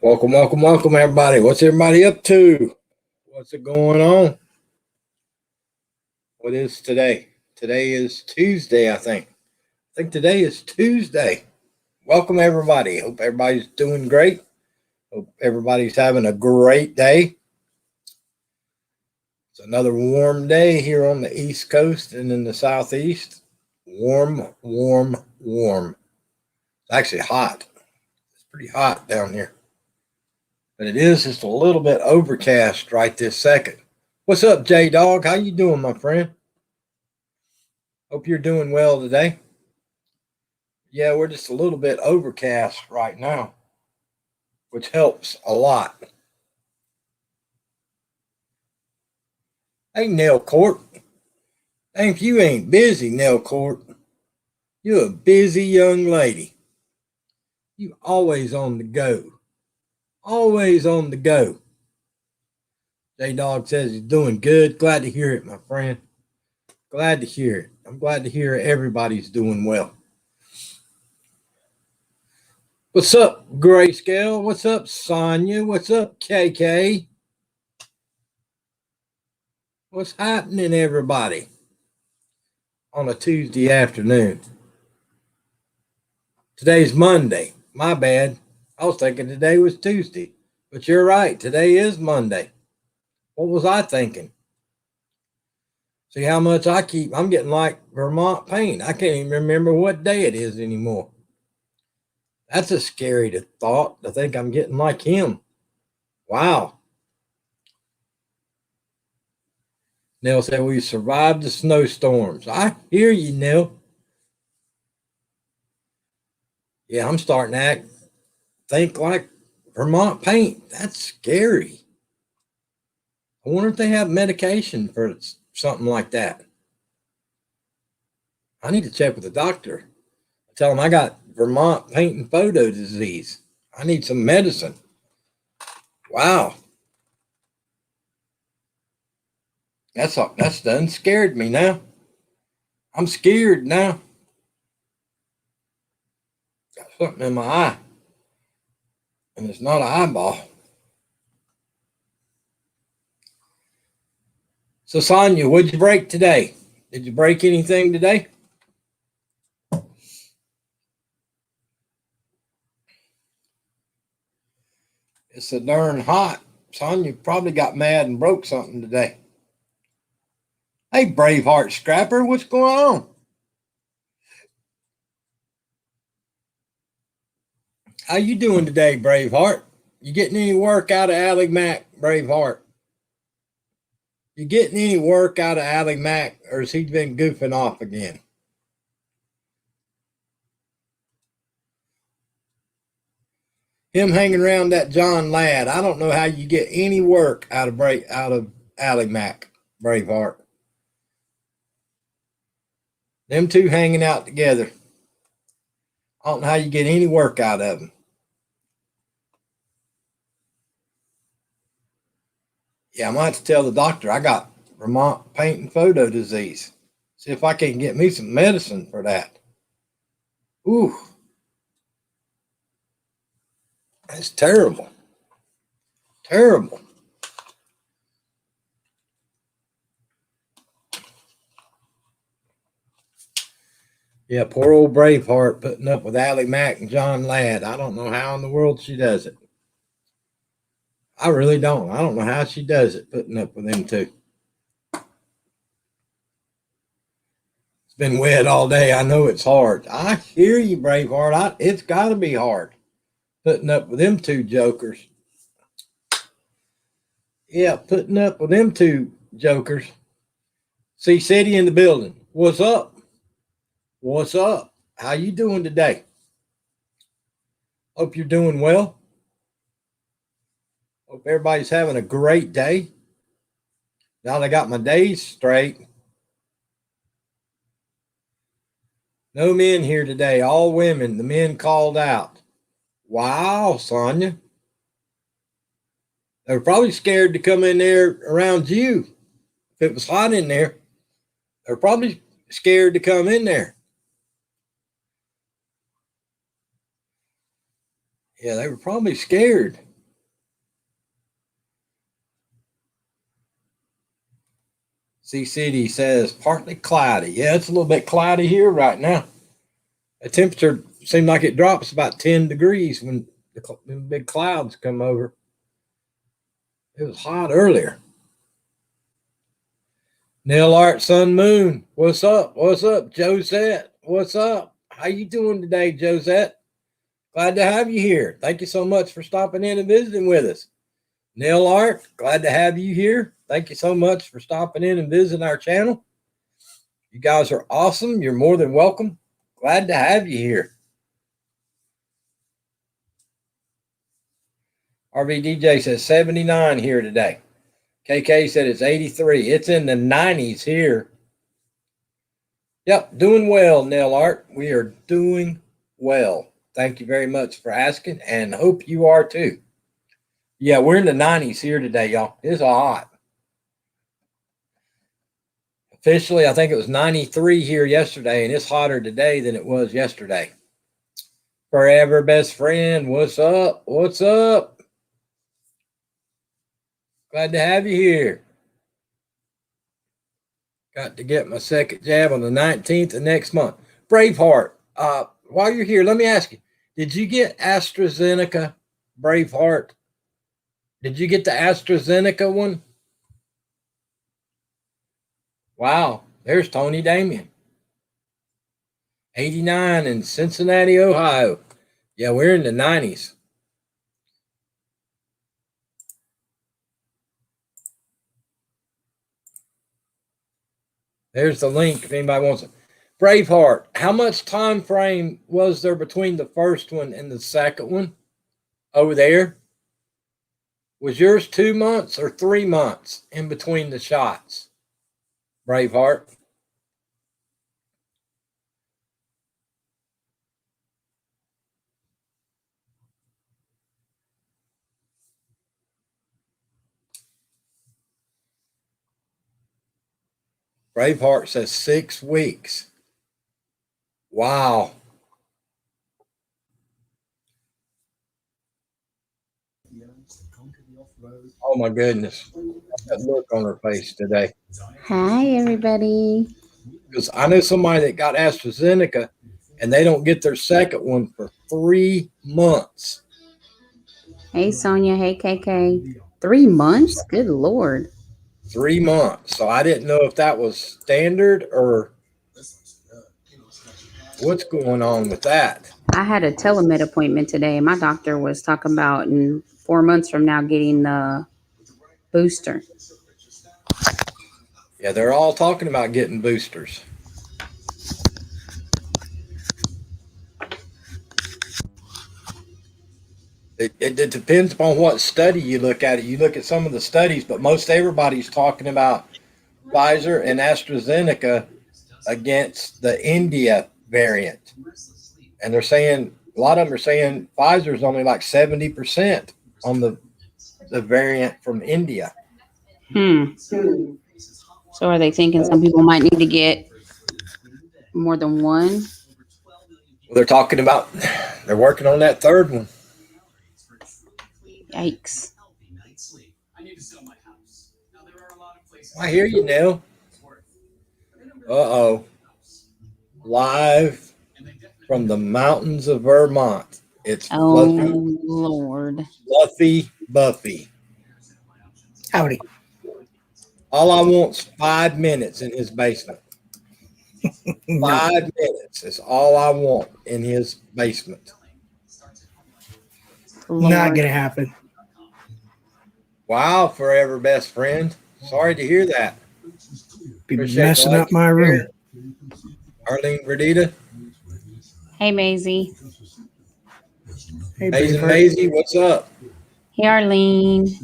Welcome, welcome, welcome, everybody. What's everybody up to? What's it going on? What is today? Today is Tuesday, I think. I think today is Tuesday. Welcome, everybody. Hope everybody's doing great. Hope everybody's having a great day. It's another warm day here on the East Coast and in the Southeast. Warm, warm, warm. It's actually hot. It's pretty hot down here. But it is just a little bit overcast right this second. What's up, J Dog? How you doing, my friend? Hope you're doing well today. Yeah, we're just a little bit overcast right now, which helps a lot. Hey, Nell Court. Think you ain't busy, Nell Court. You're a busy young lady. You always on the go. Always on the go. J Dog says he's doing good. Glad to hear it, my friend. Glad to hear it. I'm glad to hear everybody's doing well. What's up, Grayscale? What's up, Sonya? What's up, KK? What's happening, everybody? On a Tuesday afternoon. Today's Monday. My bad. I was thinking today was Tuesday. But you're right. Today is Monday. What was I thinking? See how much I'm getting like Vermont Pain. I can't even remember what day it is anymore. That's a scary thought to think I'm getting like him. Wow. Nell said we survived the snowstorms. I hear you, Nell. Yeah, I'm starting to think like Vermont Paint. That's scary. I wonder if they have medication for something like that. I need to check with the doctor. Tell them I got Vermont paint and photo disease. I need some medicine. Wow. That's done scared me now. I'm scared now. Got something in my eye. And it's not an eyeball. So Sonya, what'd you break today? Did you break anything today? It's so darn hot. Sonya probably got mad and broke something today. Hey, Braveheart Scrapper, what's going on? How you doing today, Braveheart? You getting any work out of Allie Mac, Braveheart? You getting any work out of Allie Mac, or has he been goofing off again? Him hanging around that John Ladd. I don't know how you get any work out of Allie Mac, Braveheart. Them two hanging out together. I don't know how you get any work out of them. Yeah, I might have to tell the doctor I got Vermont paint and photo disease. See if I can get me some medicine for that. Ooh. That's terrible. Terrible. Yeah, poor old Braveheart putting up with Allie Mac and John Ladd. I don't know how in the world she does it. I really don't. I don't know how she does it, putting up with them two. It's been wet all day. I know it's hard. I hear you, Braveheart. It's got to be hard putting up with them two jokers. Yeah, putting up with them two jokers. See City in the building. What's up? What's up? How you doing today? Hope you're doing well. Hope everybody's having a great day. Now that I got my days straight. No men here today, all women. The men called out. Wow, Sonya. They were probably scared to come in there around you. If it was hot in there, they were probably scared to come in there. Yeah, they were probably scared. Sea City says partly cloudy. Yeah, it's a little bit cloudy here right now. The temperature seemed like it drops about 10 degrees when the big clouds come over. It was hot earlier. Neil Art Sun Moon, what's up? What's up, Josette? What's up? How you doing today, Josette? Glad to have you here. Thank you so much for stopping in and visiting with us. Neil Art, glad to have you here. Thank you so much for stopping in and visiting our channel. You guys are awesome. You're more than welcome. Glad to have you here. RVDJ says 79 here today. KK said it's 83. It's in the 90s here. Yep, doing well, Neil Art. We are doing well. Thank you very much for asking, and hope you are too. Yeah, we're in the 90s here today, y'all. It's hot. Officially, I think it was 93 here yesterday, and it's hotter today than it was yesterday. Forever best friend, what's up? What's up? Glad to have you here. Got to get my second jab on the 19th of next month. Braveheart, while you're here, let me ask you, did you get AstraZeneca, Braveheart? Did you get the AstraZeneca one? Wow, there's Tony Damien. 89 in Cincinnati, Ohio. Yeah, we're in the 90s. There's the link if anybody wants it. Braveheart, how much time frame was there between the first one and the second one over there? Was yours 2 months or 3 months in between the shots? Braveheart. Braveheart says 6 weeks. Wow. Oh my goodness. That look on her face today. Hi, everybody. Because I know somebody that got AstraZeneca and they don't get their second one for 3 months. Hey, Sonia. Hey, KK. 3 months? Good Lord. 3 months. So I didn't know if that was standard or what's going on with that. I had a telemed appointment today. My doctor was talking about in 4 months from now getting the booster. Yeah, they're all talking about getting boosters. It depends upon what study you look at. You look at some of the studies, but most everybody's talking about Pfizer and AstraZeneca against the India variant. And they're saying, a lot of them are saying Pfizer's only like 70% on the variant from India. So are they thinking some people might need to get more than one? Well, they're talking about, they're working on that third one. Yikes. I hear you, Neil. Uh-oh. Live from the mountains of Vermont. It's Oh, Lord. Fluffy Buffy. Howdy. All I want's 5 minutes in his basement. 5 minutes is all I want in his basement. Lord. Not gonna happen. Wow, forever best friend. Sorry to hear that. Be Appreciate messing the up my room. Arlene Verdita. Hey, Maisie. Hey, Maisie, Braveheart. Maisie, what's up? Hey, Arlene.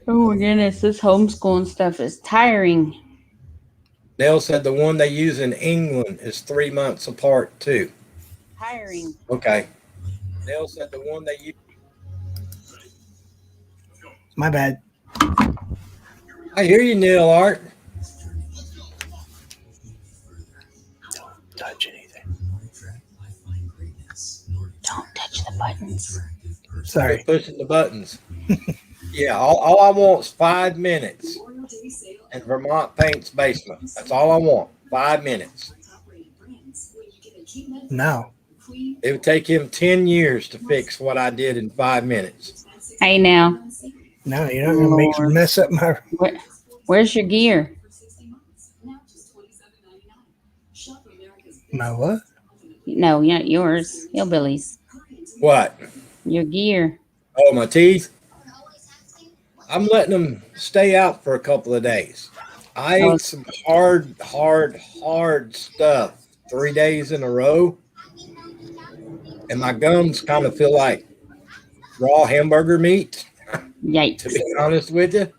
Oh, my goodness. This homeschooling stuff is tiring. Nell said the one they use in England is 3 months apart, too. Tiring. Okay. Nell said the one they use. My bad. I hear you, Neil Art. Don't touch anything. Don't touch the buttons. Sorry. Pushing the buttons. Yeah, all I want is 5 minutes. in Vermont Paint's basement. That's all I want. 5 minutes. Now, It would take him 10 years to fix what I did in 5 minutes. Hey now, now you're not gonna make Lord. mess up my. where's your gear? My what? No, not yours. Hillbillies. What? Your gear. Oh, my teeth? I'm letting them stay out for a couple of days. I Oh. ate some hard stuff 3 days in a row. And my gums kind of feel like raw hamburger meat, Yikes. to be honest with you.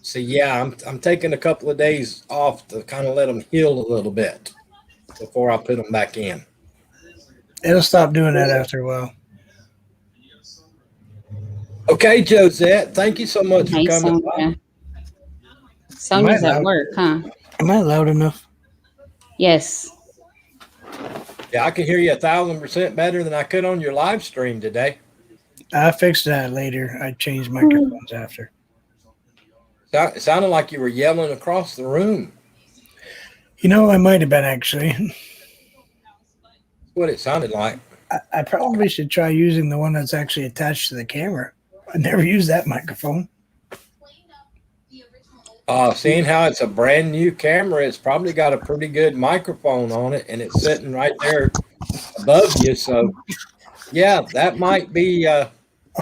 So yeah, I'm taking a couple of days off to kind of let them heal a little bit before I put them back in. It'll stop doing that after a while. Okay, Josette, thank you so much for Hey, coming by. Sonia. Sonia's Am I at loud? work, huh? Am I loud enough? Yes. Yeah, I can hear you 1,000% better than I could on your live stream today. I fixed that later. I changed microphones after. It sounded like you were yelling across the room. You know, I might have been actually. What it sounded like. I probably should try using the one that's actually attached to the camera. I never used that microphone. Seeing how it's a brand new camera, it's probably got a pretty good microphone on it, and it's sitting right there above you. So, yeah, that might be A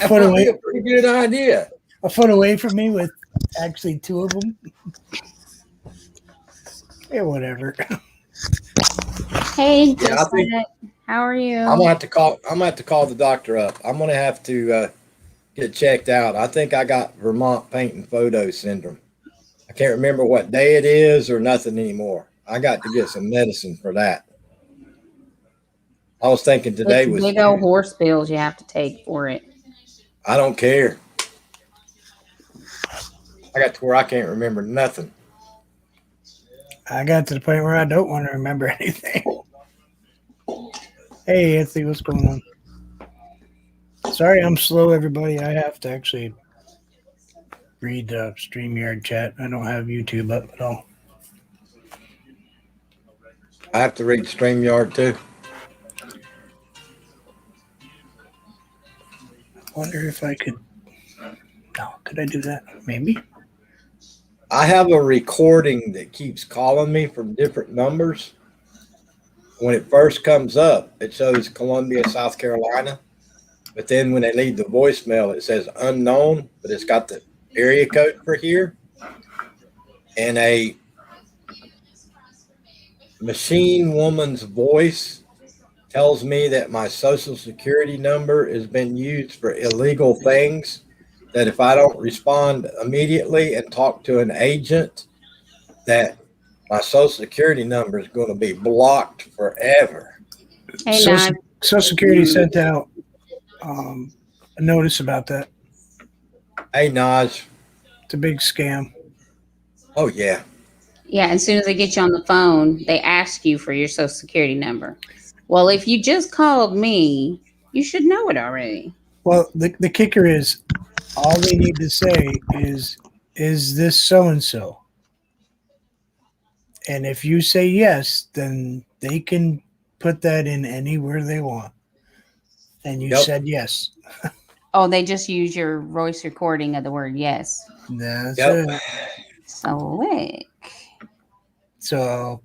foot a away, pretty good idea. a foot away from me with actually two of them. Yeah, whatever. Hey, Yeah, I think- Josette. How are you? I'm gonna have to call the doctor up. I'm gonna have to get checked out. I think I got Vermont Paint and Photo syndrome. I can't remember what day it is or nothing anymore. I got to get some medicine for that. I was thinking today It's was. big old horse pills you have to take for it. I don't care. I got to where I can't remember nothing. I got to the point where I don't want to remember anything. Hey, Anthony, what's going on? Sorry, I'm slow, everybody. I have to actually read the StreamYard chat. I don't have YouTube up at all. I have to read StreamYard too. I wonder if I could. No, could I do that? Maybe. I have a recording that keeps calling me from different numbers. When it first comes up, it shows Columbia, South Carolina. But then when they leave the voicemail, it says unknown, but it's got the area code for here. And a machine woman's voice tells me that my social security number has been used for illegal things, that if I don't respond immediately and talk to an agent, that my social security number is going to be blocked forever. Hey, Social, Nod. Social Security sent out a notice about that. Hey, Naj. It's a big scam. Oh, yeah. Yeah, as soon as they get you on the phone, they ask you for your social security number. Well, if you just called me, you should know it already. Well, the kicker is all they need to say is this so-and-so? And if you say yes, then they can put that in anywhere they want. And you Yep. said yes. Oh, they just use your voice recording of the word yes. That's Yep. it. Slick. So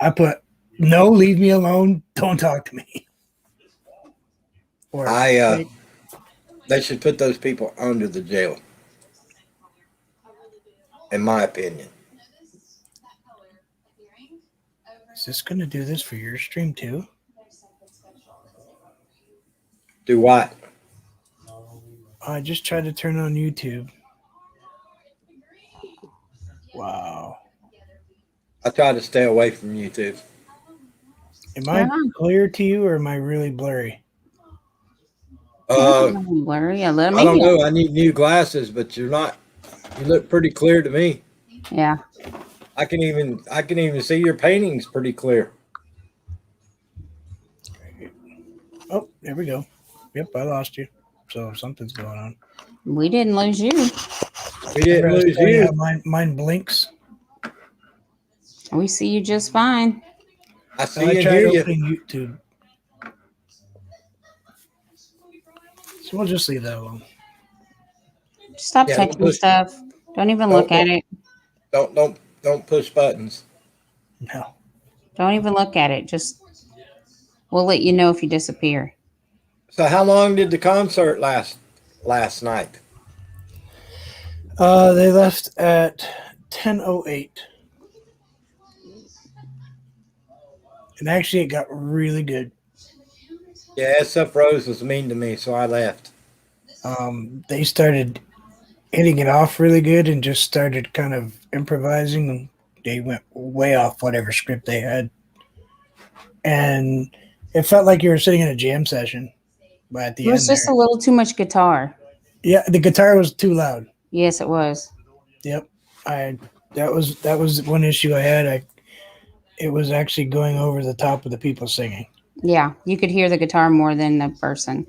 I put, no, leave me alone. Don't talk to me. Or They should put those people under the jail, in my opinion. is this going to do this for your stream too? Do what? I just tried to turn on YouTube. Wow. I try to stay away from YouTube. Am I Yeah. clear to you or am I really blurry? Blurry. Yeah, I don't know. I need new glasses, but you're not. You look pretty clear to me. Yeah. I can even see your paintings pretty clear. Oh, there we go. Yep, I lost you. So something's going on. We didn't lose you. We didn't Remember I was lose telling you you. how mine blinks. We see you just fine. I So see I and tried hear you. opening YouTube. So we'll just leave that alone. Stop Yeah, don't touching push. stuff. Don't even Don't look at it. don't push buttons. No. Don't even look at it. Just we'll let you know if you disappear. So how long did the concert last night? They left at 10:08. And actually it got really good. Yeah, SF Rose was mean to me, so I left. They started hitting it off really good and just started kind of improvising, and they went way off whatever script they had. And it felt like you were sitting in a jam session. But at It the was end just there, a little too much guitar. yeah, the guitar was too loud. Yes, it was. Yep, I that was one issue I had. It was actually going over the top of the people singing. Yeah, you could hear the guitar more than the person.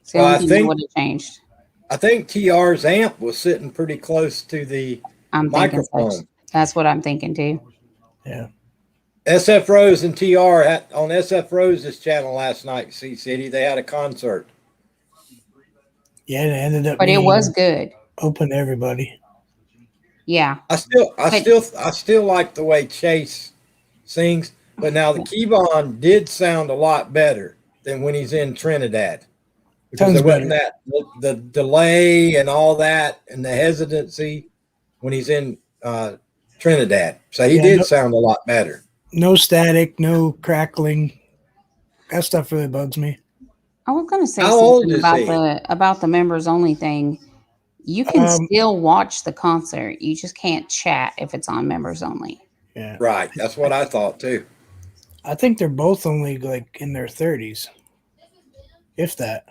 It's the Well, only thing that would have changed. I think TR's amp was sitting pretty close to the I'm thinking such. microphone. That's what I'm thinking too. Yeah, SF Rose and TR on SF Rose's channel last night, Sea City, they had a concert. yeah, it ended up But it being was good. open to everybody. Yeah. I still like the way Chase sings, but now the Keyboard did sound a lot better than when he's in Trinidad. Because Tons there wasn't better. the delay and all that and the hesitancy when he's in Trinidad. So he Yeah, did no- sound a lot better. No static, no crackling. That stuff really bugs me. I was gonna say How old something is he? about the members only thing. You can Um, still watch the concert. You just can't chat if it's on members only. Yeah, Right. That's what I thought too. I think they're both only like in their 30s, if that.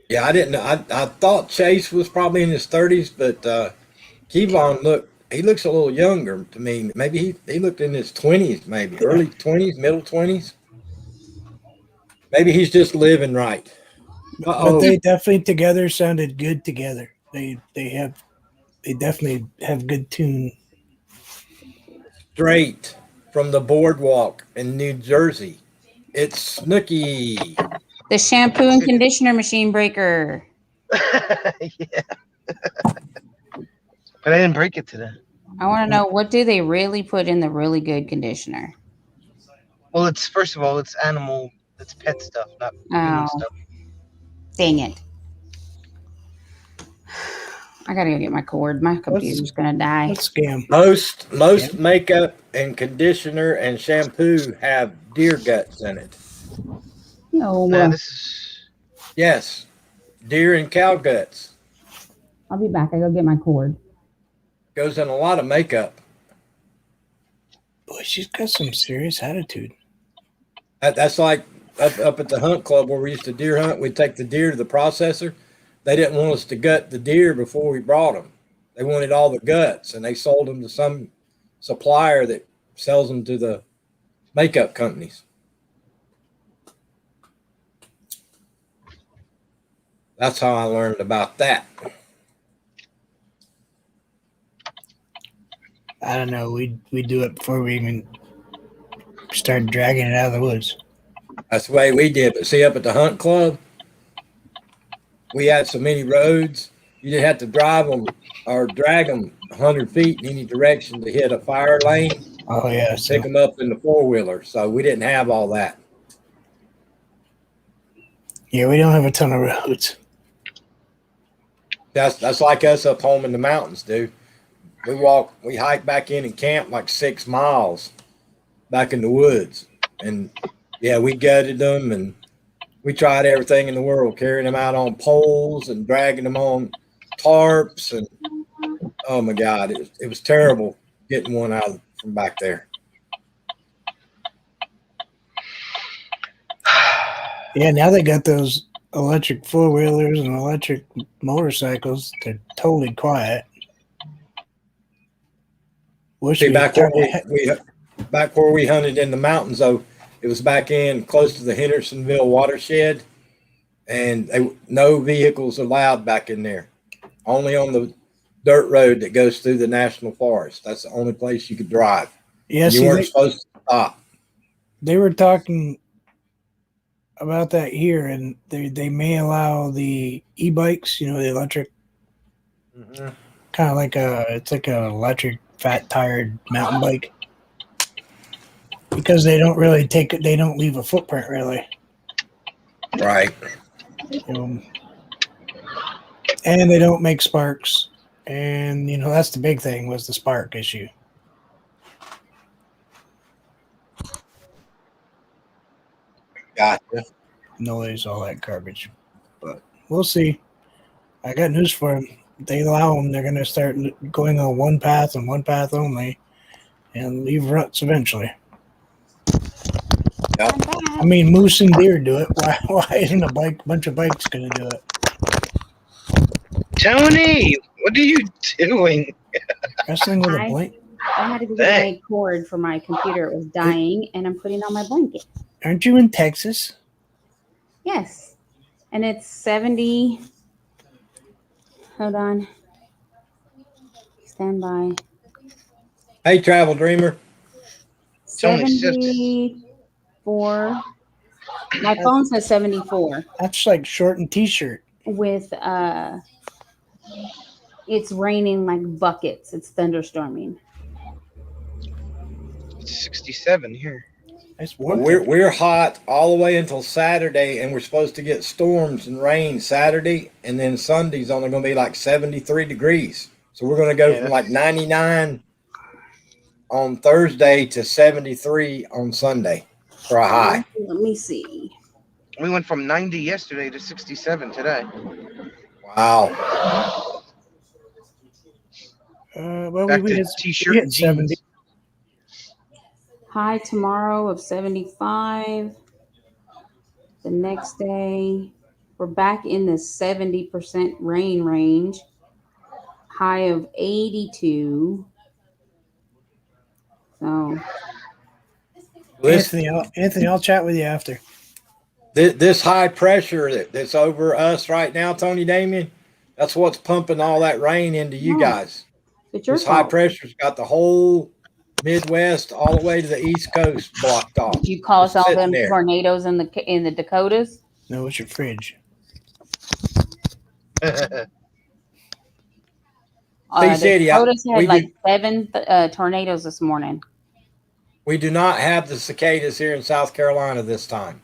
Yeah, I didn't know. I thought Chase was probably in his 30s, but Kevon looks a little younger to me. Maybe he looked in his 20s, maybe early 20s, middle 20s. Maybe he's just living right. But they definitely together sounded good together. They definitely have good tune. Straight from the boardwalk in New Jersey. It's Snooky. The shampoo and conditioner machine breaker. Yeah. But I didn't break it today. I want to know, what do they really put in the really good conditioner? Well, it's first of all, it's pet stuff, not human Oh, stuff. dang it. I gotta go get my cord. My computer's gonna die. What scam? Most makeup and conditioner and shampoo have deer guts in it. No, No, this is Yes, deer and cow guts I'll be back. I go get my cord. goes in a lot of makeup. Boy, she's got some serious attitude. That's like up at the hunt club where we used to deer hunt. We'd take the deer to the processor. They didn't want us to gut the deer before we brought them. They wanted all the guts, and they sold them to some supplier that sells them to the makeup companies. That's how I learned about that. I don't know. We do it before we even start dragging it out of the woods. That's the way we did. But see, up at the hunt club, we had so many roads, you didn't have to drive them or drag them 100 feet in any direction to hit a fire lane, Oh yeah, so pick them up in the four-wheeler. So we didn't have all that. yeah, we don't have a ton of roads. That's like us up home in the mountains, dude. We hike back in and camp like 6 miles back in the woods. And yeah, we gutted them and we tried everything in the world, carrying them out on poles and dragging them on tarps. And oh my God, it was terrible getting one out from back there. Yeah, now they got those electric four-wheelers and electric motorcycles. They're totally quiet. Wish See, we back where kinda back where we hunted in the mountains, though, it was back in close to the Hendersonville watershed, and no vehicles allowed back in there. Only on dirt road that goes through the national forest. That's the only place you could drive. Yeah, You see, weren't supposed to stop. they were talking about that here, and they may allow the e-bikes, the electric, kind of like it's like an electric fat tired mountain bike, because they don't really they don't leave a footprint really. Right. And they don't make sparks, and that's the big thing, was the spark issue. Gotcha. Noise, all that garbage. But we'll see. I got news for them. They allow them, they're going to start going on one path and one path only, and leave ruts eventually. Yep. I mean, moose and deer do it. Why isn't a bunch of bikes going to do it? Tony, what are you doing? Wrestling with a I- blanket? I had to go get my cord for my computer. It was dying, and I'm putting on my blanket. Aren't you in Texas? Yes. And it's 70. Hold on. Stand by. Hey, Travel Dreamer. only 74. My phone says 74 That's like short and t-shirt. with it's raining like buckets. It's thunderstorming. It's 67 here. That's warm. We're hot all the way until Saturday, and we're supposed to get storms and rain Saturday, and then Sunday's only going to be like 73 degrees. So we're going to go Yeah, from like 99 on Thursday to 73 on Sunday for a high. Let me see. We went from 90 yesterday to 67 today. Wow. Well, Back we to hit, t-shirt we hit and 70. jeans. High tomorrow of 75. The next day, we're back in the 70% rain range. High of 82. So, Anthony, I'll chat with you after. This high pressure that's over us right now, Tony Damien, that's what's pumping all that rain into you No. guys. it's your This high fault. pressure's got the whole Midwest all the way to the East Coast blocked off. Did you cause all Sitting them there. tornadoes in the Dakotas? No, it's your fridge. Sea City, Dakotas had we like 7 tornadoes this morning. We do not have the cicadas here in South Carolina this time.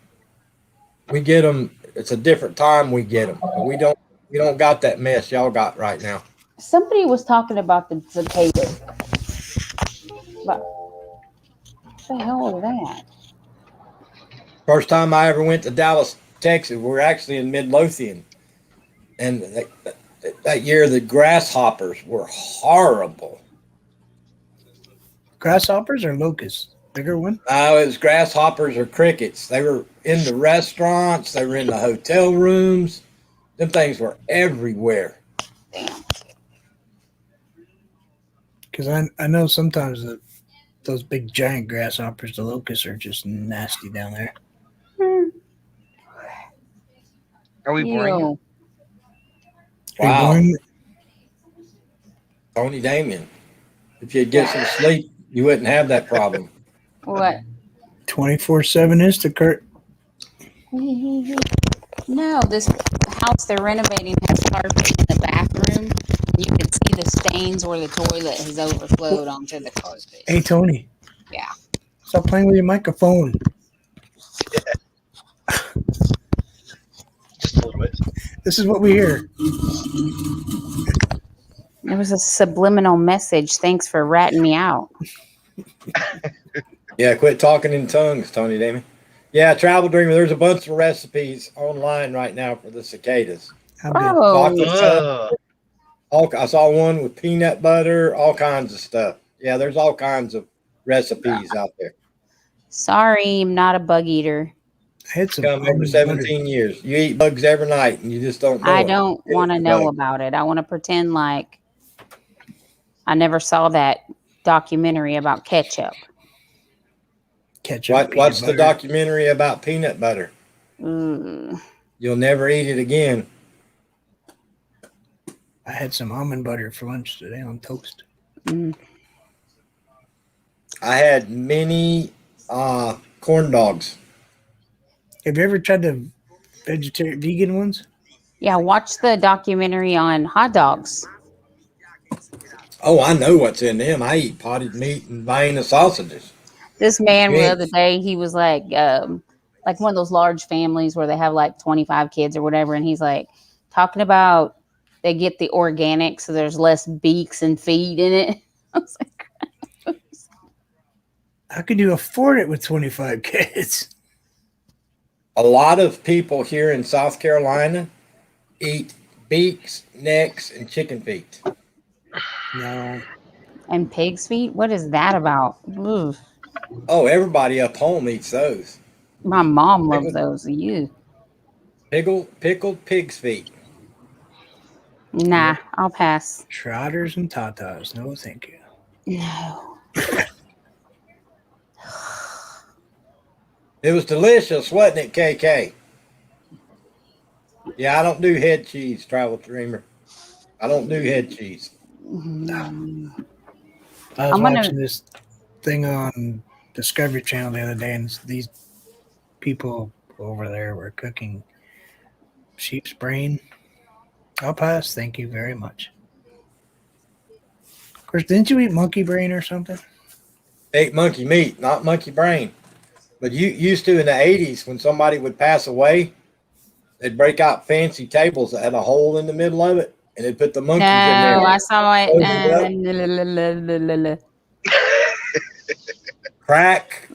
We get them. It's a different time we get them. We don't got that mess y'all got right now. Somebody was talking about the cicadas. But what the hell was that? First time I ever went to Dallas, Texas, we were actually in Midlothian. And that year, the grasshoppers were horrible. Grasshoppers or locusts? Bigger one? It was grasshoppers or crickets. They were in the restaurants. They were in the hotel rooms. Them things were everywhere. Damn. Because I know sometimes those big giant grasshoppers, the locusts, are just nasty down there. Are we boring? Ew. Are you Wow. boring? Tony Damien. If you'd get some sleep, you wouldn't have that problem. What? 24/7 Instacart. No, this house they're renovating has carpet in the bathroom. You can see the stains where the toilet has overflowed onto the carpet. Hey, Tony. Yeah. Stop playing with your microphone. Just a little bit. This is what we hear. It was a subliminal message. Thanks for ratting me out. Yeah, quit talking in tongues, Tony Damien. Yeah, Travel Dreamer, there's a bunch of recipes online right now for the cicadas. How good. Oh, I saw one with peanut butter, all kinds of stuff. Yeah, there's all kinds of recipes out there. sorry, I'm not a bug eater. I had some Come over almond 17 years. You eat bugs every night and you just don't know I it. don't It's want to a know bug. about it. I want to pretend like I never saw that documentary about ketchup. ketchup. What's peanut the butter. documentary about peanut butter? Mm. You'll never eat it again. I had some almond butter for lunch today on toast. Mm. I had mini corn dogs. Have you ever tried the vegan ones? Yeah, watch the documentary on hot dogs. Oh, I know what's in them. I eat potted meat and Vienna sausages. This man the Yes. other day, he was like one of those large families where they have like 25 kids or whatever, and he's like talking about they get the organic, so there's less beaks and feet in it. I was like, How could you afford it with 25 kids? A lot of people here in South Carolina eat beaks, necks, and chicken feet. No. and pig's feet? What is that about? Ugh. Oh, everybody up home eats those. My mom loves those. You? Pickled pig's feet. Nah, I'll pass. Trotters and tatas. No, thank you. No. It was delicious, wasn't it, KK? Yeah, I don't do head cheese, Travel Dreamer. I don't do head cheese. Mm. I was I'm gonna- watching this thing on Discovery Channel the other day, and these people over there were cooking sheep's brain. I'll pass. Thank you very much. Of course, didn't you eat monkey brain or something? Ate monkey meat, not monkey brain. But you used to in the 80s when somebody would pass away, they'd break out fancy tables that had a hole in the middle of it, and they'd put the monkeys in No, there. I saw it. Crack.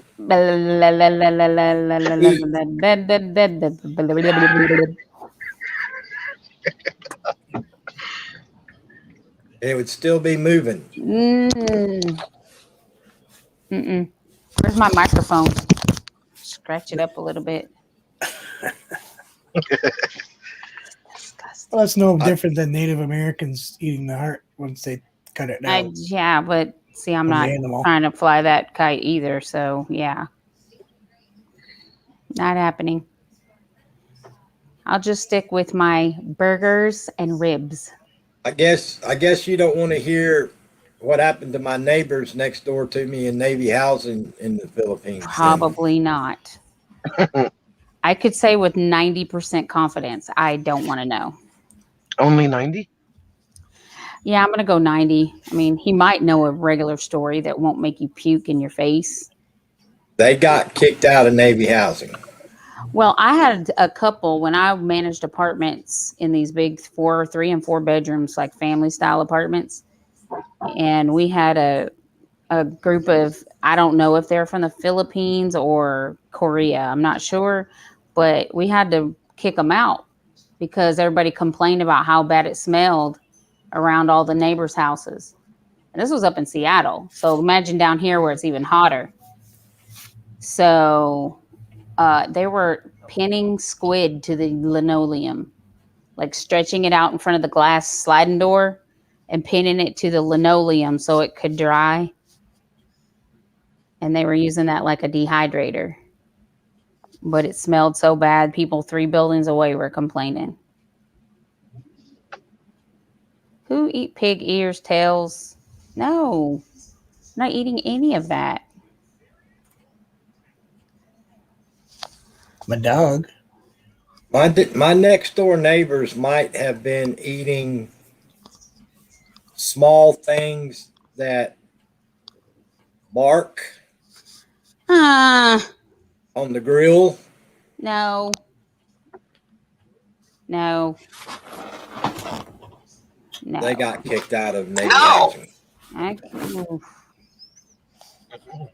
It would still be moving. Mm-mm. Where's my microphone? Scratch it up a little bit. Disgusting. Well, that's no different than Native Americans eating the heart once they cut it out. Yeah, but see, I'm From the not animal. trying to fly that kite either. So yeah, not happening. I'll just stick with my burgers and ribs. I guess you don't want to hear what happened to my neighbors next door to me in Navy housing in the Philippines. Probably not. I could say with 90% confidence, I don't want to know. Only 90? Yeah, I'm going to go 90. I mean, he might know a regular story that won't make you puke in your face. They got kicked out of Navy housing. Well, I had a couple when I managed apartments in these big 3 and 4 bedrooms, like family style apartments. And we had a group of, I don't know if they're from the Philippines or Korea. I'm not sure, but we had to kick them out because everybody complained about how bad it smelled around all the neighbors' houses. And this was up in Seattle. So imagine down here where it's even hotter. So they were pinning squid to the linoleum, like stretching it out in front of the glass sliding door and pinning it to the linoleum so it could dry. And they were using that like a dehydrator. But it smelled so bad, people 3 buildings away were complaining. Who eat pig ears, tails? No, I'm not eating any of that. My dog. My next door neighbors might have been eating small things that bark Ah, on the grill. no. No. No. They got kicked out of Navy No. housing. Oof.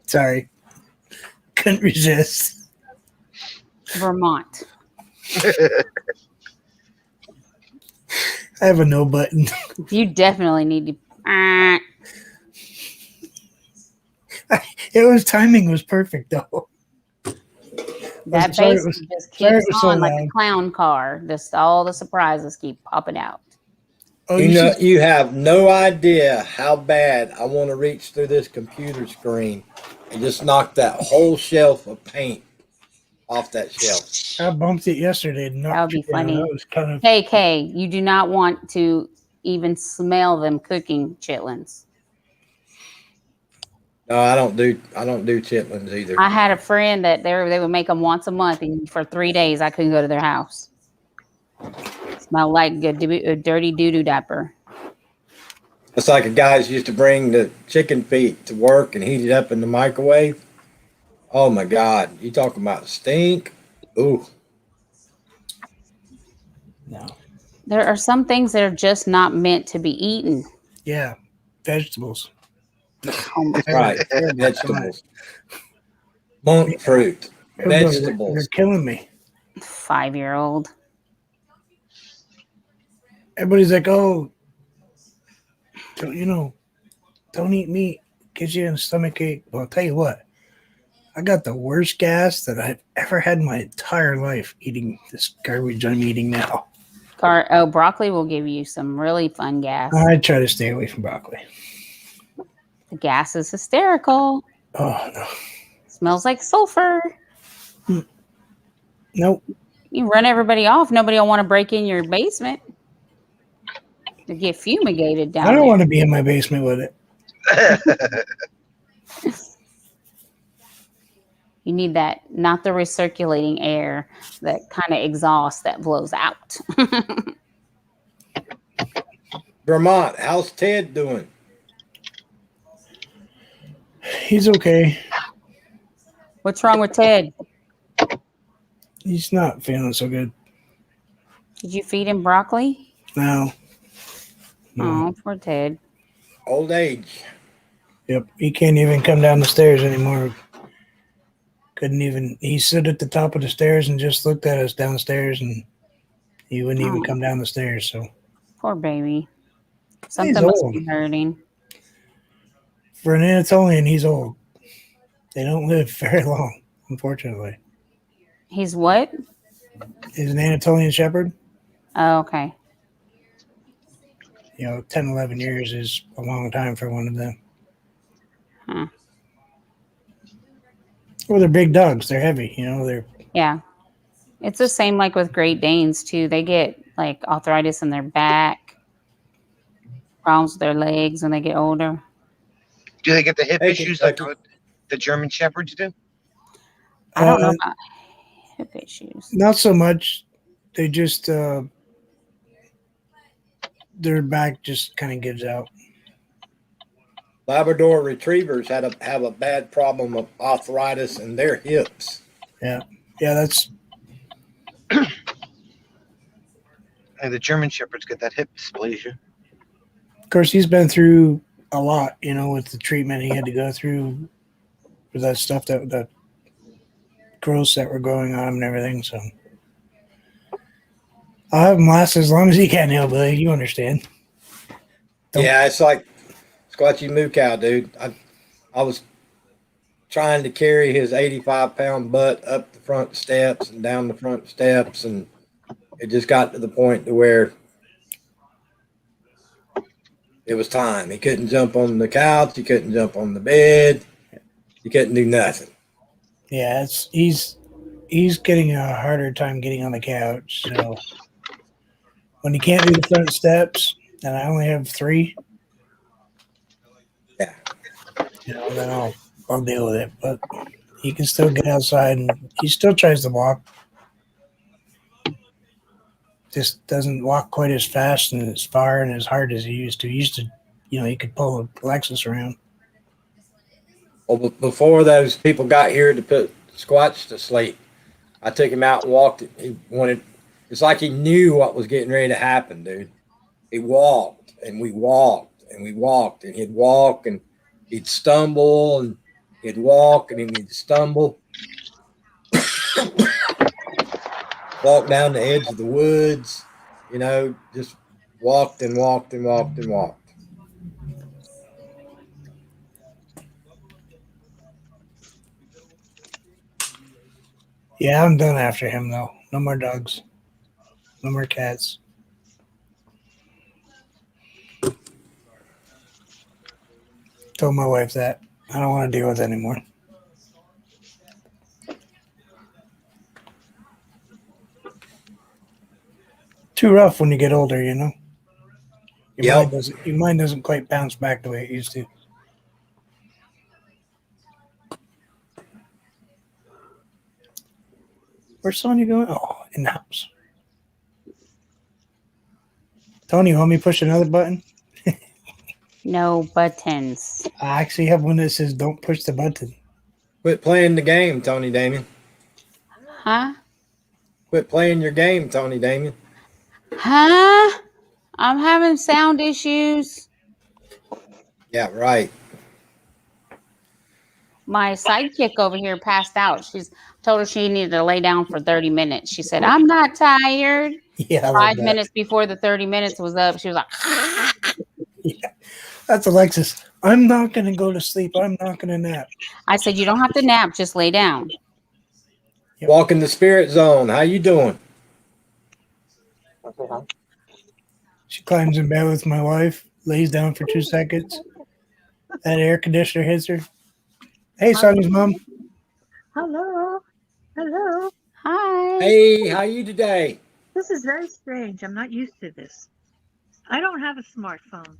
Sorry. Couldn't resist. Vermont. I have a no button. You definitely need to. It was timing was perfect though. That Sorry, bass it was- just sorry it keeps was so on like a loud. clown car. Just all the surprises keep popping out. Oh, You know, should- you have no idea how bad I want to reach through this computer screen and just knock that whole shelf of paint off that shelf. I bumped it yesterday. And That would be knocked it down. funny. That was kind of KK, you do not want to even smell them cooking chitlins. No, I don't do chitlins either. I had a friend that they would make them once a month, and for 3 days I couldn't go to their house. Smell like a dirty doo-doo diaper. It's like a guys used to bring the chicken feet to work and heat it up in the microwave. Oh my God. You talking about stink? Ooh. No. There are some things that are just not meant to be eaten. Yeah. Vegetables. Right. Vegetables. Monk fruit. Everybody, Vegetables. they're killing me. 5-year-old. Everybody's like, oh, don't eat meat. Gives you a stomach ache. Well, I'll tell you what. I got the worst gas that I've ever had in my entire life eating this garbage I'm eating now. Broccoli will give you some really fun gas. I try to stay away from broccoli. The gas is hysterical. Oh, no. Smells like sulfur. Nope. You run everybody off. Nobody will want to break in your basement to get fumigated down I don't there. want to be in my basement with it. You need that, not the recirculating air, that kind of exhaust that blows out. Vermont, how's Ted doing? He's okay. What's wrong with Ted? He's not feeling so good. Did you feed him broccoli? No. Oh, poor Ted. Old age. Yep. He can't even come down the stairs anymore. Couldn't even. He stood at the top of the stairs and just looked at us downstairs, and he wouldn't even come down the stairs. So Poor baby. Something must be hurting. for an Anatolian, he's old. They don't live very long, unfortunately. He's what? He's an Anatolian shepherd. Oh, okay. 10, 11 years is a long time for one of them. Huh. Well, they're big dogs. They're heavy. They're Yeah. It's the same like with Great Danes too. They get like arthritis in their back, problems with their legs when they get older. Do they get the hip Hey, issues like Kentucky. the German Shepherds do? I don't know about hip issues. not so much. They just their back just kind of gives out. Labrador retrievers have a bad problem of arthritis in their hips. Yeah, that's And the German Shepherds get that hip dysplasia. of course he's been through a lot. With the treatment he had to go through for that stuff that growths that were going on and everything. So I'll have him last as long as he can, Hillbilly. You understand? Yeah, it's like Squatchy Moo Cow, dude. I was trying to carry his 85-pound butt up the front steps and down the front steps, and it just got to the point to where it was time. He couldn't jump on the couch. He couldn't jump on the bed. He couldn't do nothing. Yeah, he's getting a harder time getting on the couch. So when he can't do the front steps, and I only have 3, Yeah. then I'll deal with it. But he can still get outside, and he still tries to walk. Just doesn't walk quite as fast and as far and as hard as he used to. He used to, he could pull a Lexus around. Well, before those people got here to put Squatch to sleep, I took him out and walked. It's like he knew what was getting ready to happen, dude. He walked and we walked and we walked, and he'd walk and he'd stumble and he'd walk and he'd stumble. Walk down the edge of the woods, just walked and walked and walked and walked. Yeah, I'm done after him, though. No more dogs. No more cats. Told my wife that. I don't want to deal with it anymore. Too rough when you get older, You're Yep. Your mind doesn't quite bounce back the way it used to. Where's Sonya going? Oh, in the house. Tony, you want me to push another button? No buttons. I actually have one that says don't push the button. Quit playing the game, Tony Damien. Huh? Quit playing your game, Tony Damien. Huh? I'm having sound issues. Yeah, right. My sidekick over here passed out. She's told her she needed to lay down for 30 minutes. She said, I'm not tired. Yeah, I love 5 that. minutes before the 30 minutes was up, she was like, Yeah. That's Alexis. I'm not going to go to sleep. I'm not going to nap. I said, you don't have to nap, just lay down. Yep. Walk in the spirit zone. How you doing? She climbs in bed with my wife, lays down for 2 seconds. That air conditioner hits her. Hey, Sonny's mom. Hello. Hello. Hi. Hey, how you today? This is very strange. I'm not used to this. I don't have a smartphone.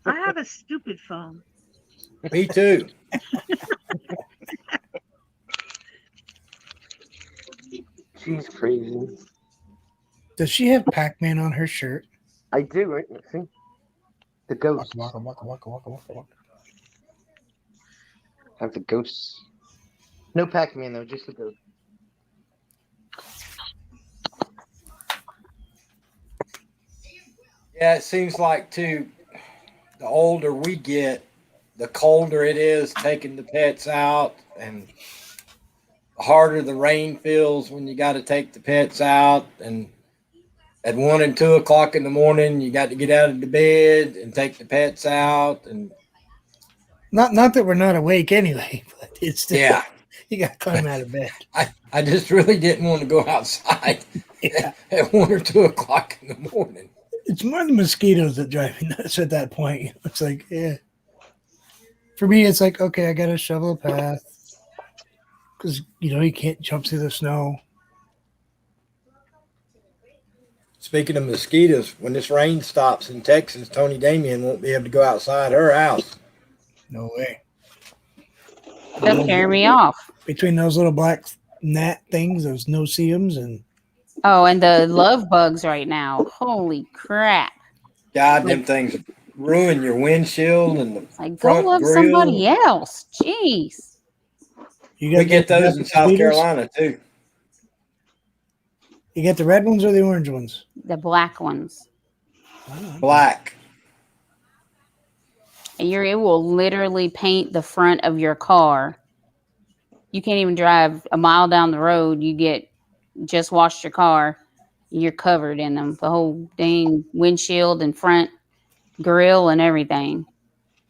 I have a stupid phone. Me too. She's crazy. Does she have Pac-Man on her shirt? I do, right? See? The ghosts. Waka, waka, waka, waka, waka, waka. Have the ghosts. No Pac-Man though, just the ghost. Yeah, it seems like too, the older we get, the colder it is taking the pets out, and the harder the rain feels when you got to take the pets out. And at 1 and 2 o'clock in the morning, you got to get out of the bed and take the pets out. And Not that we're not awake anyway, but it's still, yeah, you got to climb out of bed. I just really didn't want to go outside Yeah. at 1 or 2 o'clock in the morning. It's more the mosquitoes that drive me nuts at that point. You know, it's like, yeah. For me, it's like, okay, I got to shovel a path because, you can't jump through the snow. Speaking of mosquitoes, when this rain stops in Texas, Tony Damien won't be able to go outside her house. No way. They'll carry me off. Between those little black gnat things, those no-see-ums, and Oh, and the love bugs right now. Holy crap. God, them things ruin your windshield and the Like, go front love grill. somebody else. Jeez. you We get the those in South mosquitoes? Carolina too. You get the red ones or the orange ones? The black ones. Black. And it will literally paint the front of your car. You can't even drive a mile down the road. Just washed your car. You're covered in them. The whole dang windshield and front grill and everything.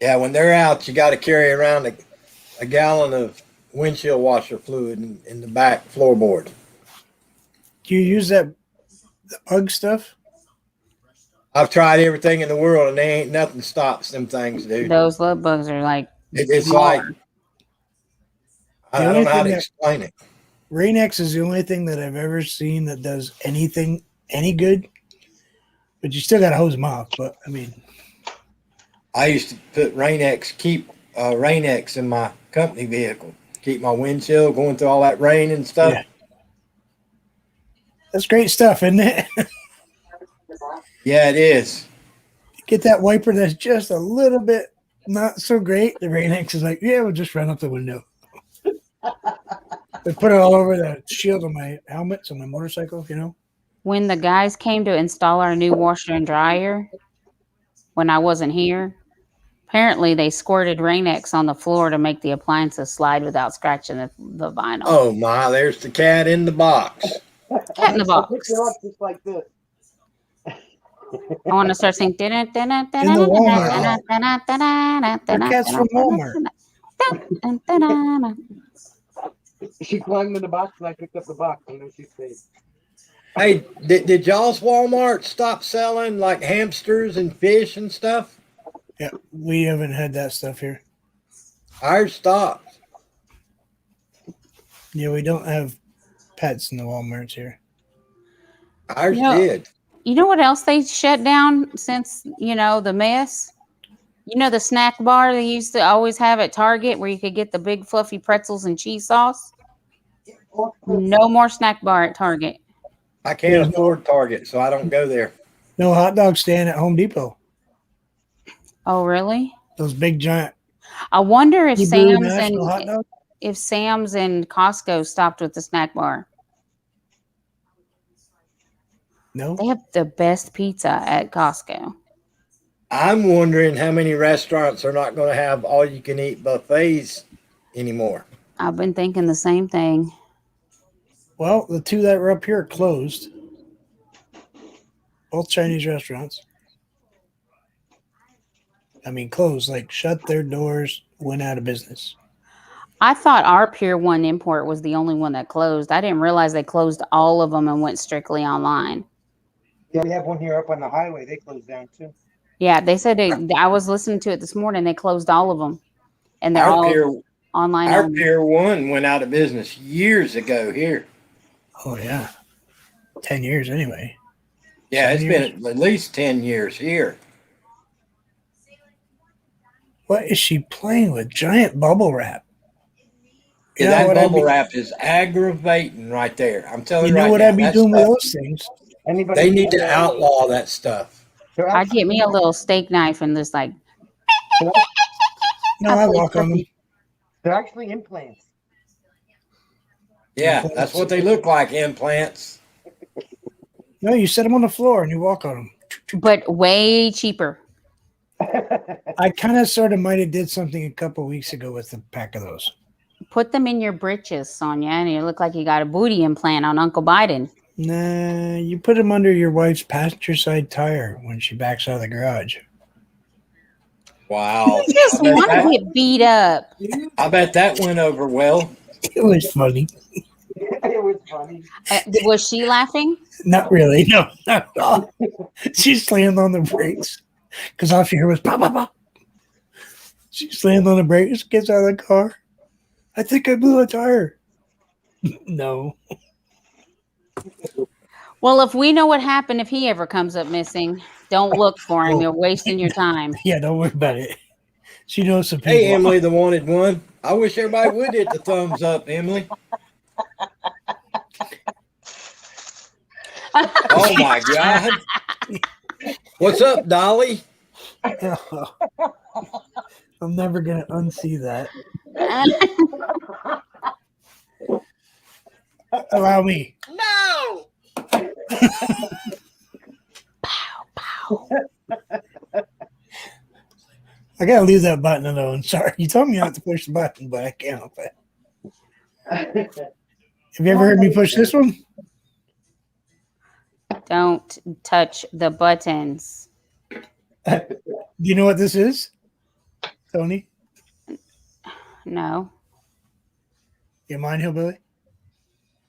Yeah, when they're out, you got to carry around a gallon of windshield washer fluid in the back floorboard. Do you use the bug stuff? I've tried everything in the world, and they ain't nothing stops them things, dude. Those love bugs are like, It's like I don't know how to explain it. Rain-X is the only thing that I've ever seen that does anything any good. But you still got to hose them off. But I mean, I used to put keep Rain-X in my company vehicle, keep my windshield going through all that rain and stuff. Yeah. That's great stuff, isn't it? Yeah, it is. Get that wiper that's just a little bit not so great. The Rain-X is like, yeah, we'll just run up the window. They put it all over the shield on my helmets on my motorcycle, when the guys came to install our new washer and dryer, when I wasn't here, apparently they squirted Rain-X on the floor to make the appliances slide without scratching the vinyl. Oh my, there's the cat in the box. Cat in the box. Pick her up just like this. I want to start singing. In the Walmart. The cat's from Walmart. She climbed in the box and I picked up the box and then she stayed. Hey, did y'all's Walmart stop selling like hamsters and fish and stuff? Yeah, we haven't had that stuff here. Ours stopped. Yeah, we don't have pets in the Walmarts here. Ours Yeah. did. You know what else they shut down since, the mess? The snack bar they used to always have at Target where you could get the big fluffy pretzels and cheese sauce? No more snack bar at Target. I can't afford Target, so I don't go there. No hot dog stand at Home Depot. Oh, really? Those big giant I wonder if Hebrew Sam's National hot dog. and Costco stopped with the snack bar. No, They have the best pizza at Costco. I'm wondering how many restaurants are not going to have all you can eat buffets anymore. I've been thinking the same thing. well, the two that were up here are closed. Both Chinese restaurants. I mean, closed, like shut their doors, went out of business. I thought our Pier 1 import was the only one that closed. I didn't realize they closed all of them and went strictly online. Yeah, we have one here up on the highway. They closed down too. Yeah, they said I was listening to it this morning. They closed all of them, and they're all online. Our only. Pier 1 went out of business years ago here. Oh yeah, 10 years anyway. Yeah, 10 it's been at least 10 years here. What is she playing with? Giant bubble wrap. You Yeah, know that what I'd bubble be- wrap is aggravating right there. I'm telling You you know right what now. I'd be that doing with stuff- those things? Anybody? They need to outlaw that stuff. They're I'd get me a little steak knife and just like. No, I walk on them. They're actually implants. Yeah, that's what they look like, implants. No, you set them on the floor and you walk on them. But way cheaper. I kind of sort of might have did something a couple weeks ago with a pack of those. Put them in your britches, Sonia, and you look like you got a booty implant on Uncle Biden. Nah, you put them under your wife's passenger side tire when she backs out of the garage. Wow. You just want to get beat up. I bet that went over well. It was funny. It was funny. Was she laughing? Not really. No, not at all. She slammed on the brakes because all she heard was pop, pop, pop. She slammed on the brakes, gets out of the car. I think I blew a tire. No. Well, if we know what happened if he ever comes up missing, don't look for him. You're wasting your time. Yeah, don't worry about it. She knows some people. Hey, Emily, the wanted one. I wish everybody would hit the thumbs up, Emily. Oh, my God. What's up, Dolly? I'm never going to unsee that. Allow me. No. I gotta leave that button alone. Sorry, you told me not to push the button, but I can't help it. Have you ever heard me push this one? Don't touch the buttons. Do you know what this is, Tony? No. You mind, hillbilly?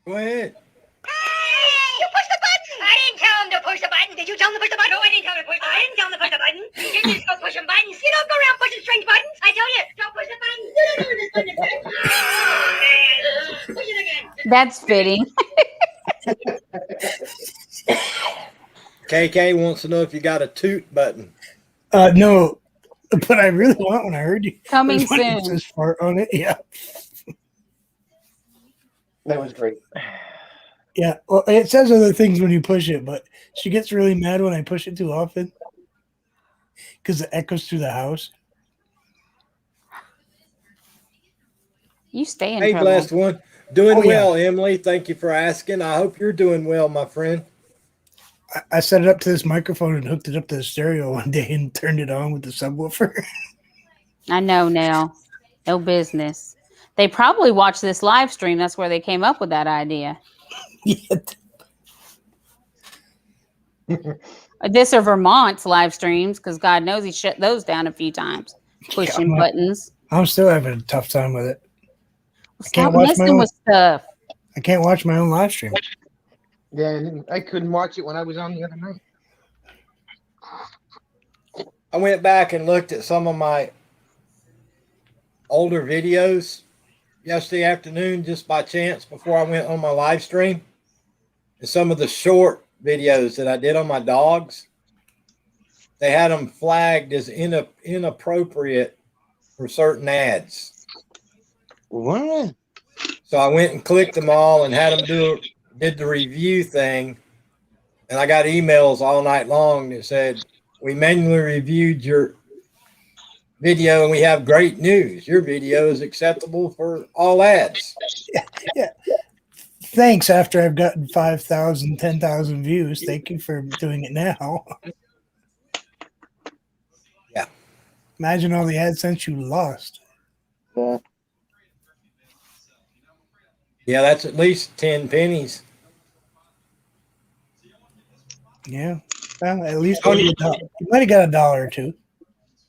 Go ahead. You pushed the button! I didn't tell him to push the button. Did you tell him to push the button? No, I didn't tell him to push the button. I didn't tell him to push the button. You just go pushing buttons. You don't go around pushing strange buttons. I tell you, don't push the button. You don't know where this button is. Push it again. That's fitting. KK wants to know if you got a toot button. No, but I really want one. I heard you. Coming There's one that soon. says fart on it. Yeah. That was great. Yeah. Well, it says other things when you push it, but she gets really mad when I push it too often because it echoes through the house. You stay in Hey, trouble. blessed one. Doing Oh, yeah. well, Emily. Thank you for asking. I hope you're doing well, my friend. I set it up to this microphone and hooked it up to the stereo one day and turned it on with the subwoofer. I know, Nell. No business. They probably watched this live stream. That's where they came up with that idea. Yeah. This or Vermont's live streams, because God knows he shut those down a few times. Pushing Yeah. buttons. I'm still having a tough time with it. Stop can't watch my messing own- with stuff. I can't watch my own live stream. Yeah, I couldn't watch it when I was on the other night. I went back and looked at some of my older videos yesterday afternoon just by chance before I went on my live stream. And some of the short videos that I did on my dogs, they had them flagged as inappropriate for certain ads. What? So I went and clicked them all and had them did the review thing. And I got emails all night long that said, we manually reviewed your video and we have great news. Your video is acceptable for all ads. Yeah. Thanks. After I've gotten 5,000, 10,000 views, thank you for doing it now. Yeah. Imagine all the AdSense you lost. Yeah. Yeah, that's at least 10 pennies. Yeah. Well, at least you might have got $1 or $2.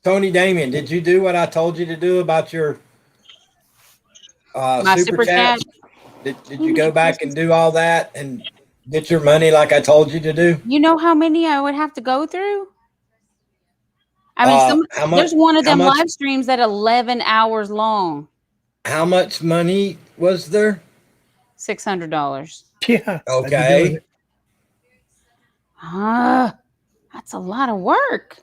Tony Damien, did you do what I told you to do about your My super chat. Did you go back and do all that and get your money like I told you to do? You know how many I would have to go through? I mean, there's one of them live streams that 11 hours long. How much money was there? $600. Yeah. Okay. That's a lot of work.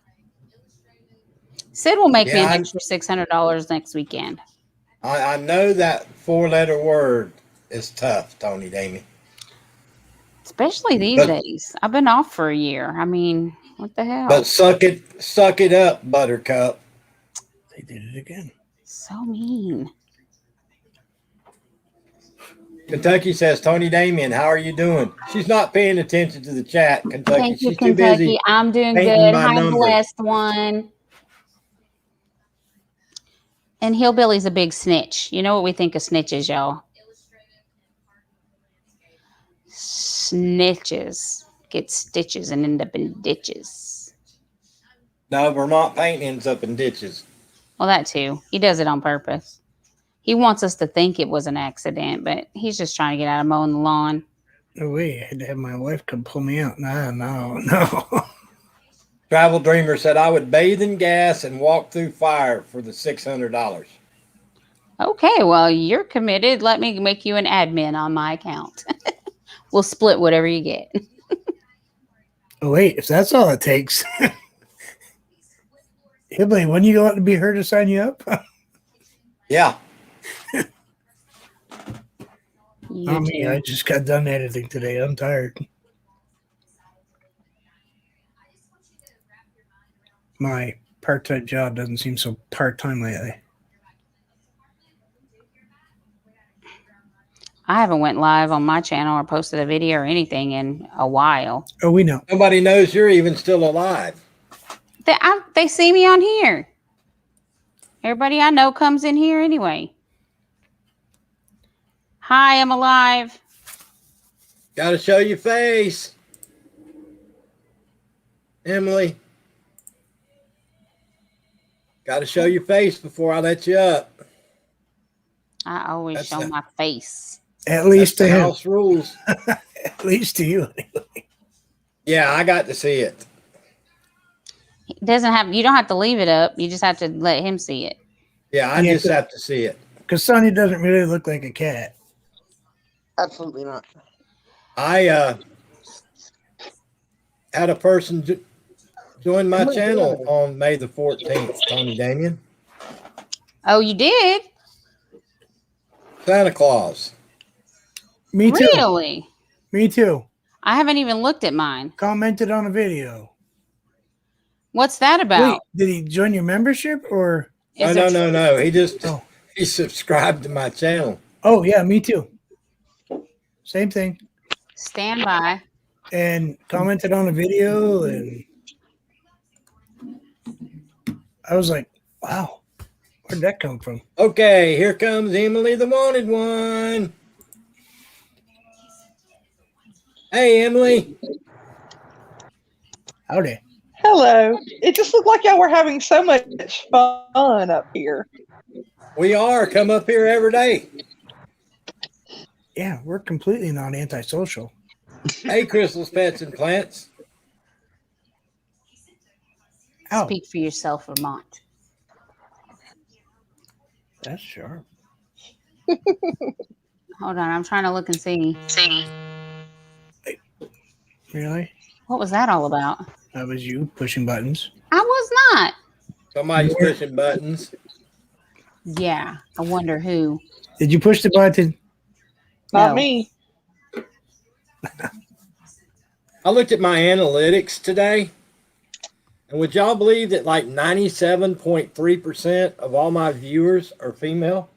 Sid will make me an extra $600 next weekend. I know that 4-letter word is tough, Tony Damien. Especially these days. I've been off for a year. I mean, what the hell? But suck it up, Buttercup. They did it again. So mean. Kentucky says, Tony Damien, how are you doing? She's not paying attention to the chat, Kentucky. Thank you, She's too busy. Kentucky. I'm doing painting good. my Hi, numbers. blessed one. And Hillbilly's a big snitch. You know what we think of snitches, y'all? Snitches get stitches and end up in ditches. No, Vermont paint ends up in ditches. Well, that too. He does it on purpose. He wants us to think it was an accident, but he's just trying to get out of mowing the lawn. No way. I had to have my wife come pull me out. No. Travel Dreamer said, I would bathe in gas and walk through fire for the $600. Okay, well, you're committed. Let me make you an admin on my account. We'll split whatever you get. Oh, wait. If that's all it takes. Hillbilly, when you want to be her to sign you up? Yeah. Not me. I just got done editing today. I'm tired. My part-time job doesn't seem so part-time lately. I haven't went live on my channel or posted a video or anything in a while. Oh, we know. Nobody knows you're even still alive. They see me on here. Everybody I know comes in here anyway. Hi, I'm alive. Got to show your face. Emily. Got to show your face before I let you up. I always show my face. At least to him. House rules. At least to you. Yeah, I got to see it. It doesn't have. You don't have to leave it up. You just have to let him see it. Yeah, I just have to see it. Because Sonny doesn't really look like a cat. Absolutely not. I had a person join my channel on May the 14th, Tony Damien. Oh, you did? Santa Claus. Me too. Really? Me too. I haven't even looked at mine. Commented on a video. What's that about? Wait, did he join your membership or? No. He just he subscribed to my channel. Oh yeah, me too. Same thing. Stand by. And commented on a video, and I was like, wow, where'd that come from? Okay, here comes Emily, the wanted one. Hey, Emily. Howdy. Hello. It just looked like y'all were having so much fun up here. We are. Come up here every day. Yeah, we're completely not antisocial. Hey, Crystal's Pets and Plants. Ow. Speak for yourself, Vermont. That's sharp. Hold on, I'm trying to look and see. Really? What was that all about? That was you pushing buttons. I was not. Somebody's pushing buttons. Yeah. I wonder who. Did you push the button? Not No. me. I looked at my analytics today, and would y'all believe that like 97.3% of all my viewers are female?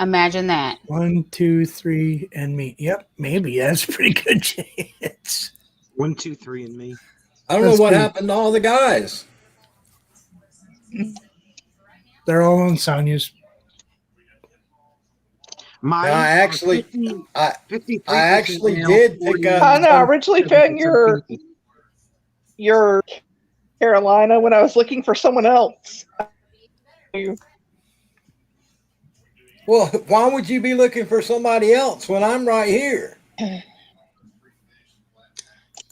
Imagine that. 1, 2, 3, and me. Yep, maybe that's a pretty good chance. 1, 2, 3, and me. I don't know That's what pretty- happened to all the guys. They're all on Sonia's. Mine I are actually- 50, I 53% actually male, did pick 40 up- I know. I originally found 50. your Carolina when I was looking for someone else. Well, why would you be looking for somebody else when I'm right here?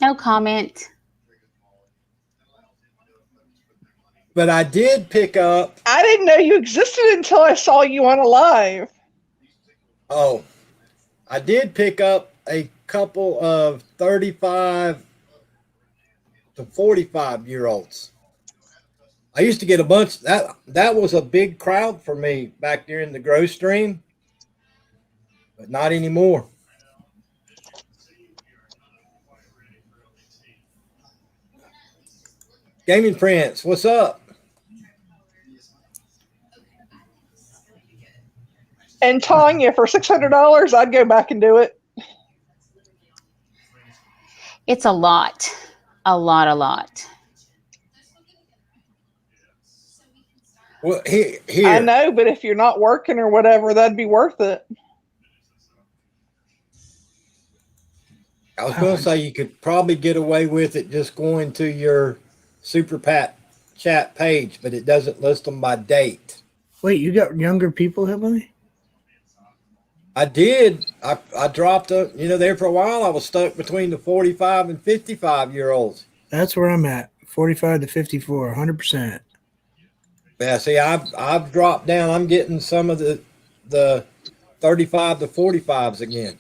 No comment. But I did pick up. I didn't know you existed until I saw you on a live. Oh, I did pick up a couple of 35 to 45-year-olds. I used to get a bunch. That was a big crowd for me back during the growth stream, but not anymore. Gaming Prince, what's up? And Tanya, for $600, I'd go back and do it. It's a lot. A lot. Well, here. I know, but if you're not working or whatever, that'd be worth it. I was going to say you could probably get away with it just going to your Super Pat chat page, but it doesn't list them by date. Wait, you got younger people, Heavenly? I did. I dropped up, there for a while. I was stuck between the 45 and 55-year-olds. That's where I'm at. 45 to 54, 100%. Yeah, see, I've dropped down. I'm getting some of the 35 to 45s again.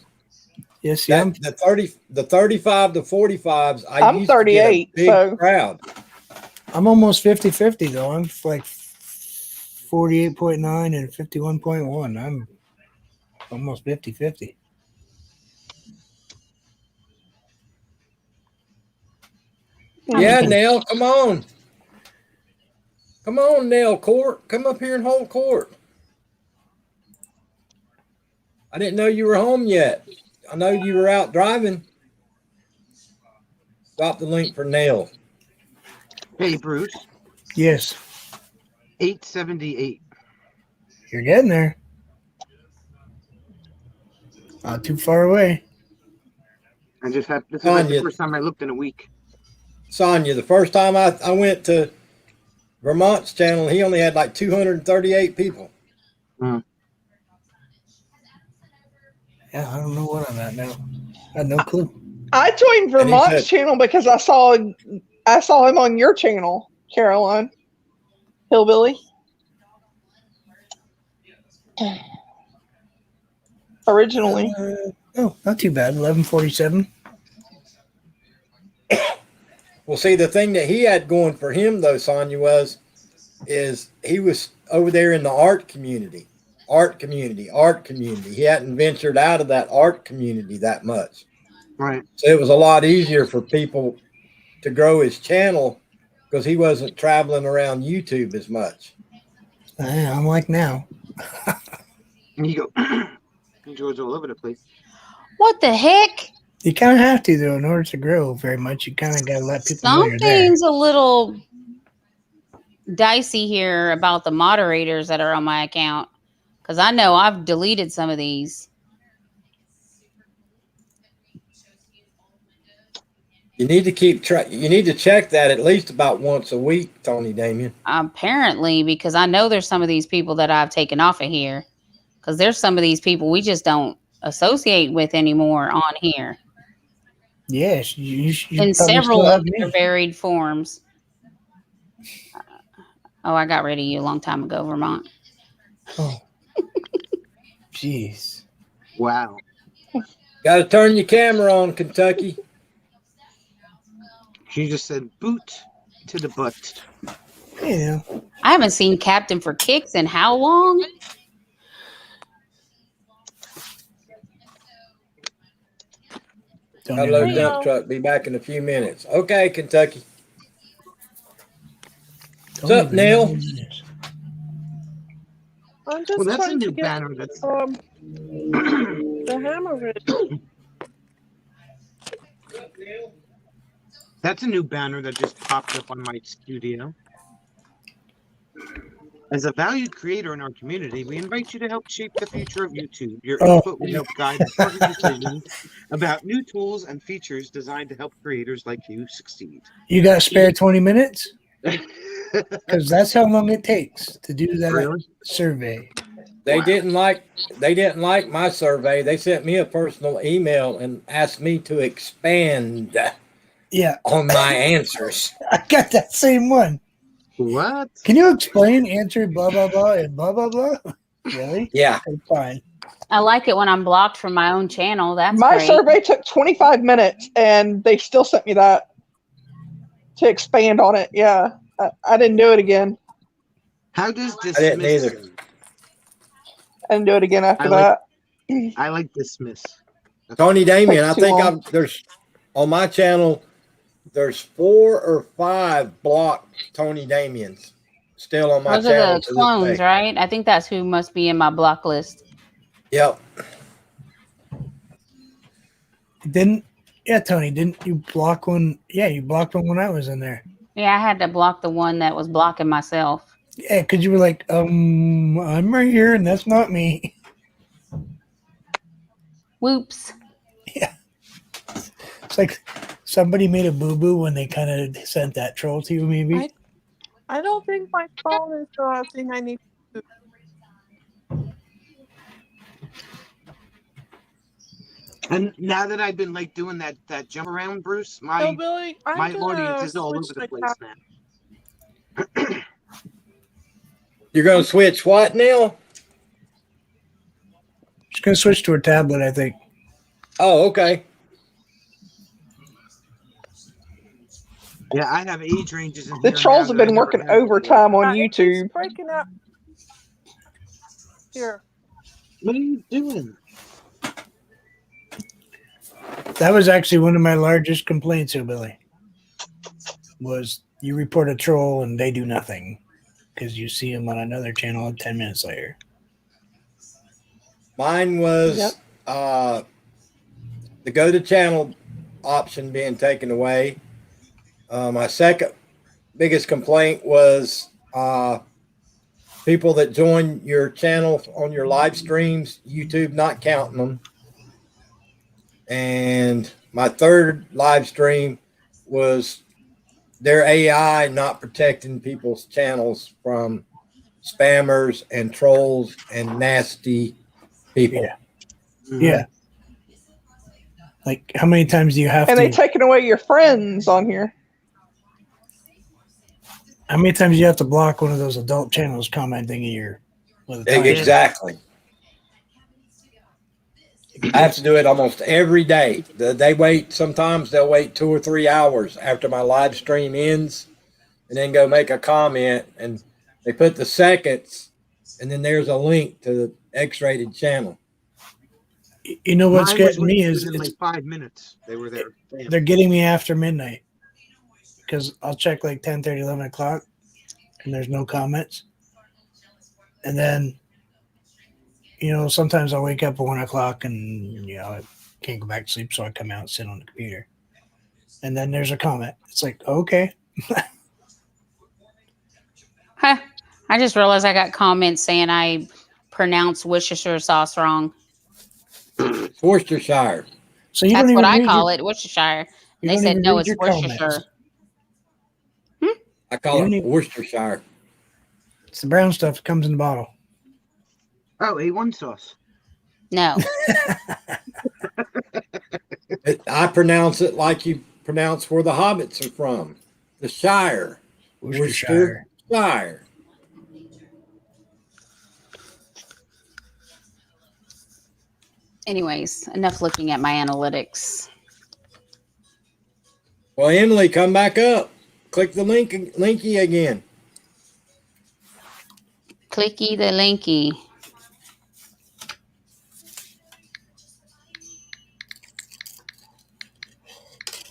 Yes, yeah. The 35 to 45s. I'm used to get a 38, big so- crowd. I'm almost 50-50, though. I'm like 48.9 and 51.1. I'm almost 50-50. Yeah, Nell, come on. Come on, Nell Court. Come up here and hold court. I didn't know you were home yet. I know you were out driving. Drop the link for Nell. Hey, Bruce. Yes, 878. you're getting there. Not too far away. I just had this is like the Tanya. first time I looked in a week. Sonia, the first time I went to Vermont's channel, he only had like 238 people. Yeah, I don't know what I'm at now. I had no clue. I joined And he Vermont's said- channel because I saw him on your channel, Caroline Hillbilly. Originally, Oh, not too bad. 1147. Well, see, the thing that he had going for him, though, Sonia, is he was over there in the art community. He hadn't ventured out of that art community that much. Right. So it was a lot easier for people to grow his channel because he wasn't traveling around YouTube as much. I'm like now. And you go, he goes all over the place. What the heck? You kind of have to, though, in order to grow very much. You kind of got to let people know you're there. Something's a little dicey here about the moderators that are on my account. Because I know I've deleted some of these. You need to keep track. You need to check that at least about once a week, Tony Damien. Apparently, because I know there's some of these people that I've taken off of here. Because there's some of these people we just don't associate with anymore on here. Yes, you In probably several still have of me. their varied forms. Oh, I got rid of you a long time ago, Vermont. Oh, jeez. Wow. Got to turn your camera on, Kentucky. She just said boot to the butt. Yeah. I haven't seen Captain for Kicks in how long? Don't Hello, even- dump truck. Be back in a few minutes. Okay, Kentucky. don't What's up, even Neil? know what it is. I'm just Well, that's a trying to new get banner. That's the hammer ready. That's a new banner that just popped up on my studio. As a valued creator in our community, we invite you to help shape the future of YouTube. Your Oh. input will help guide important decisions about new tools and features designed to help creators like you succeed. You got spare 20 minutes? Because that's how long it takes to do that Really? survey. They didn't like my survey. They sent me a personal email and asked me to expand Yeah, on my answers. I got that same one. What? Can you explain answer blah blah blah and blah blah blah? Really? Yeah. Okay, fine. I like it when I'm blocked from my own channel. That's My great. survey took 25 minutes, and they still sent me that to expand on it. Yeah, I didn't do it again. How does I didn't dismiss? either. I didn't do it again after I like- that. I like dismiss. Tony Damien, I Takes too think long. there's on my channel, there's 4 or 5 blocked Tony Damiens still on my Those channel. are the to this clones, day. right? I think that's who must be in my block list. Yep. Tony, didn't you block one? Yeah, you blocked one when I was in there. Yeah, I had to block the one that was blocking myself. Yeah, because you were like, I'm right here and that's not me. Whoops. It's like somebody made a boo-boo when they kind of sent that troll to you, maybe. I don't think my phone is the thing I need. And now that I've been like doing that jump around, Bruce, So my Billy, I'm my gonna audience is all over switch the my place tab- now. You're gonna switch what, Neil? She's going to switch to her tablet, I think. Oh, okay. Yeah, I have age ranges in The here trolls now have that I been never working had overtime on it keeps YouTube. breaking up. Here. What are you doing? That was actually one of my largest complaints, Billy. Was you report a troll and they do nothing because you see them on another channel 10 minutes later. Mine was Yep. the go to channel option being taken away. My second biggest complaint was people that join your channel on your live streams, YouTube not counting them. And my third live stream was their AI not protecting people's channels from spammers and trolls and nasty people. Yeah. Yeah. Like, how many times do you have And to? they taking away your friends on here. How many times do you have to block one of those adult channels commenting a year? With a time? Exactly. I have to do it almost every day. They wait, sometimes they'll wait 2 or 3 hours after my live stream ends and then go make a comment, and they put the seconds and then there's a link to the X-rated channel. You know what's Mine was getting me is within it's, like 5 minutes. They were there. Bam. they're getting me after midnight because I'll check like 10:30, 11 o'clock and there's no comments. And then, sometimes I'll wake up at 1 o'clock and, I can't go back to sleep. So I come out and sit on the computer. And then there's a comment. It's like, okay. Huh. I just realized I got comments saying I pronounced Worcestershire sauce wrong. Worcestershire. So you That's don't even what I read call your, it, Worcestershire. you They don't said even no, read it's your Worcestershire. comments. I call You it need- Worcestershire. It's the brown stuff that comes in the bottle. Oh, A1 sauce. No. I pronounce it like you pronounce where the hobbits are from. The Shire. Worcestershire. Worcestershire. Anyways, enough looking at my analytics. Well, Emily, come back up. Click the linky again. Clicky the linky.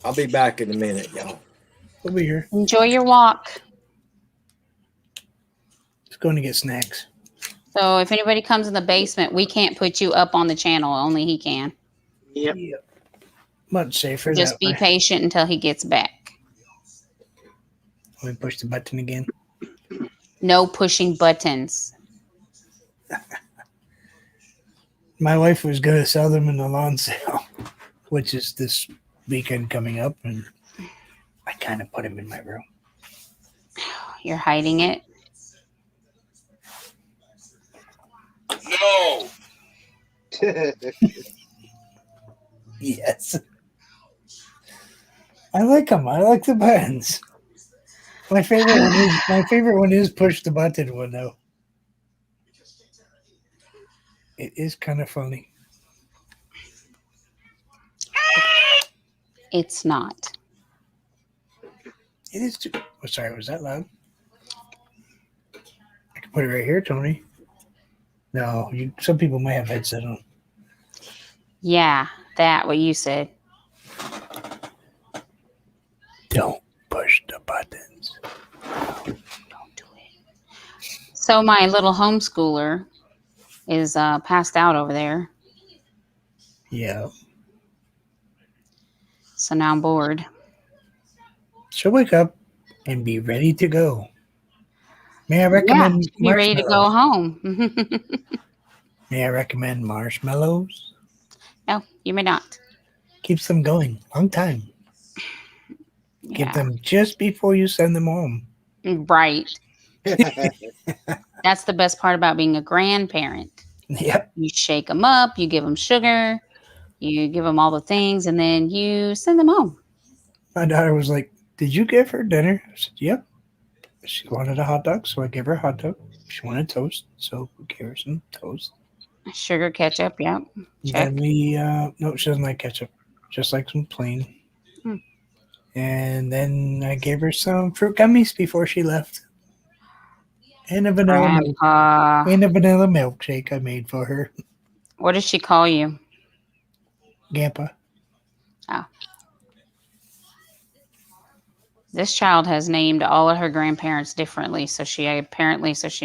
I'll be back in a minute, y'all. We'll be here. Enjoy your walk. Just going to get snacks. So if anybody comes in the basement, we can't put you up on the channel. Only he can. Yep. Much safer. Just that be way. patient until he gets back. Let me push the button again. No pushing buttons. My wife was going to sell them in the lawn sale, which is this weekend coming up, and I kind of put them in my room. You're hiding it. No. Yes. I like them. I like the buttons. My favorite one is push the button one though. It is kind of funny. It's not. It is too. Oh, sorry, was that loud? I can put it right here, Tony. No, some people might have headset on. Yeah, that what you said. Don't push the buttons. Don't do it. So my little homeschooler is passed out over there. Yeah. So now I'm bored. So wake up and be ready to go. May I recommend Be ready to go home. May I recommend marshmallows? No, you may not. Keeps them going. Long time. Give Yeah. them just before you send them home. Right. That's the best part about being a grandparent. Yep. You shake them up, you give them sugar, you give them all the things, and then you send them home. My daughter was like, "Did you give her dinner?" I said, "Yep." She wanted a hot dog, so I gave her a hot dog. She wanted toast, so we gave her some toast. Sugar, ketchup, yep. Check. Then we, no, she doesn't like ketchup, just like some plain. Hmm. And then I gave her some fruit gummies before she left. And a vanilla Grandpa. and a vanilla milkshake I made for her. What does she call you? Gampa. This child has named all of her grandparents differently, so she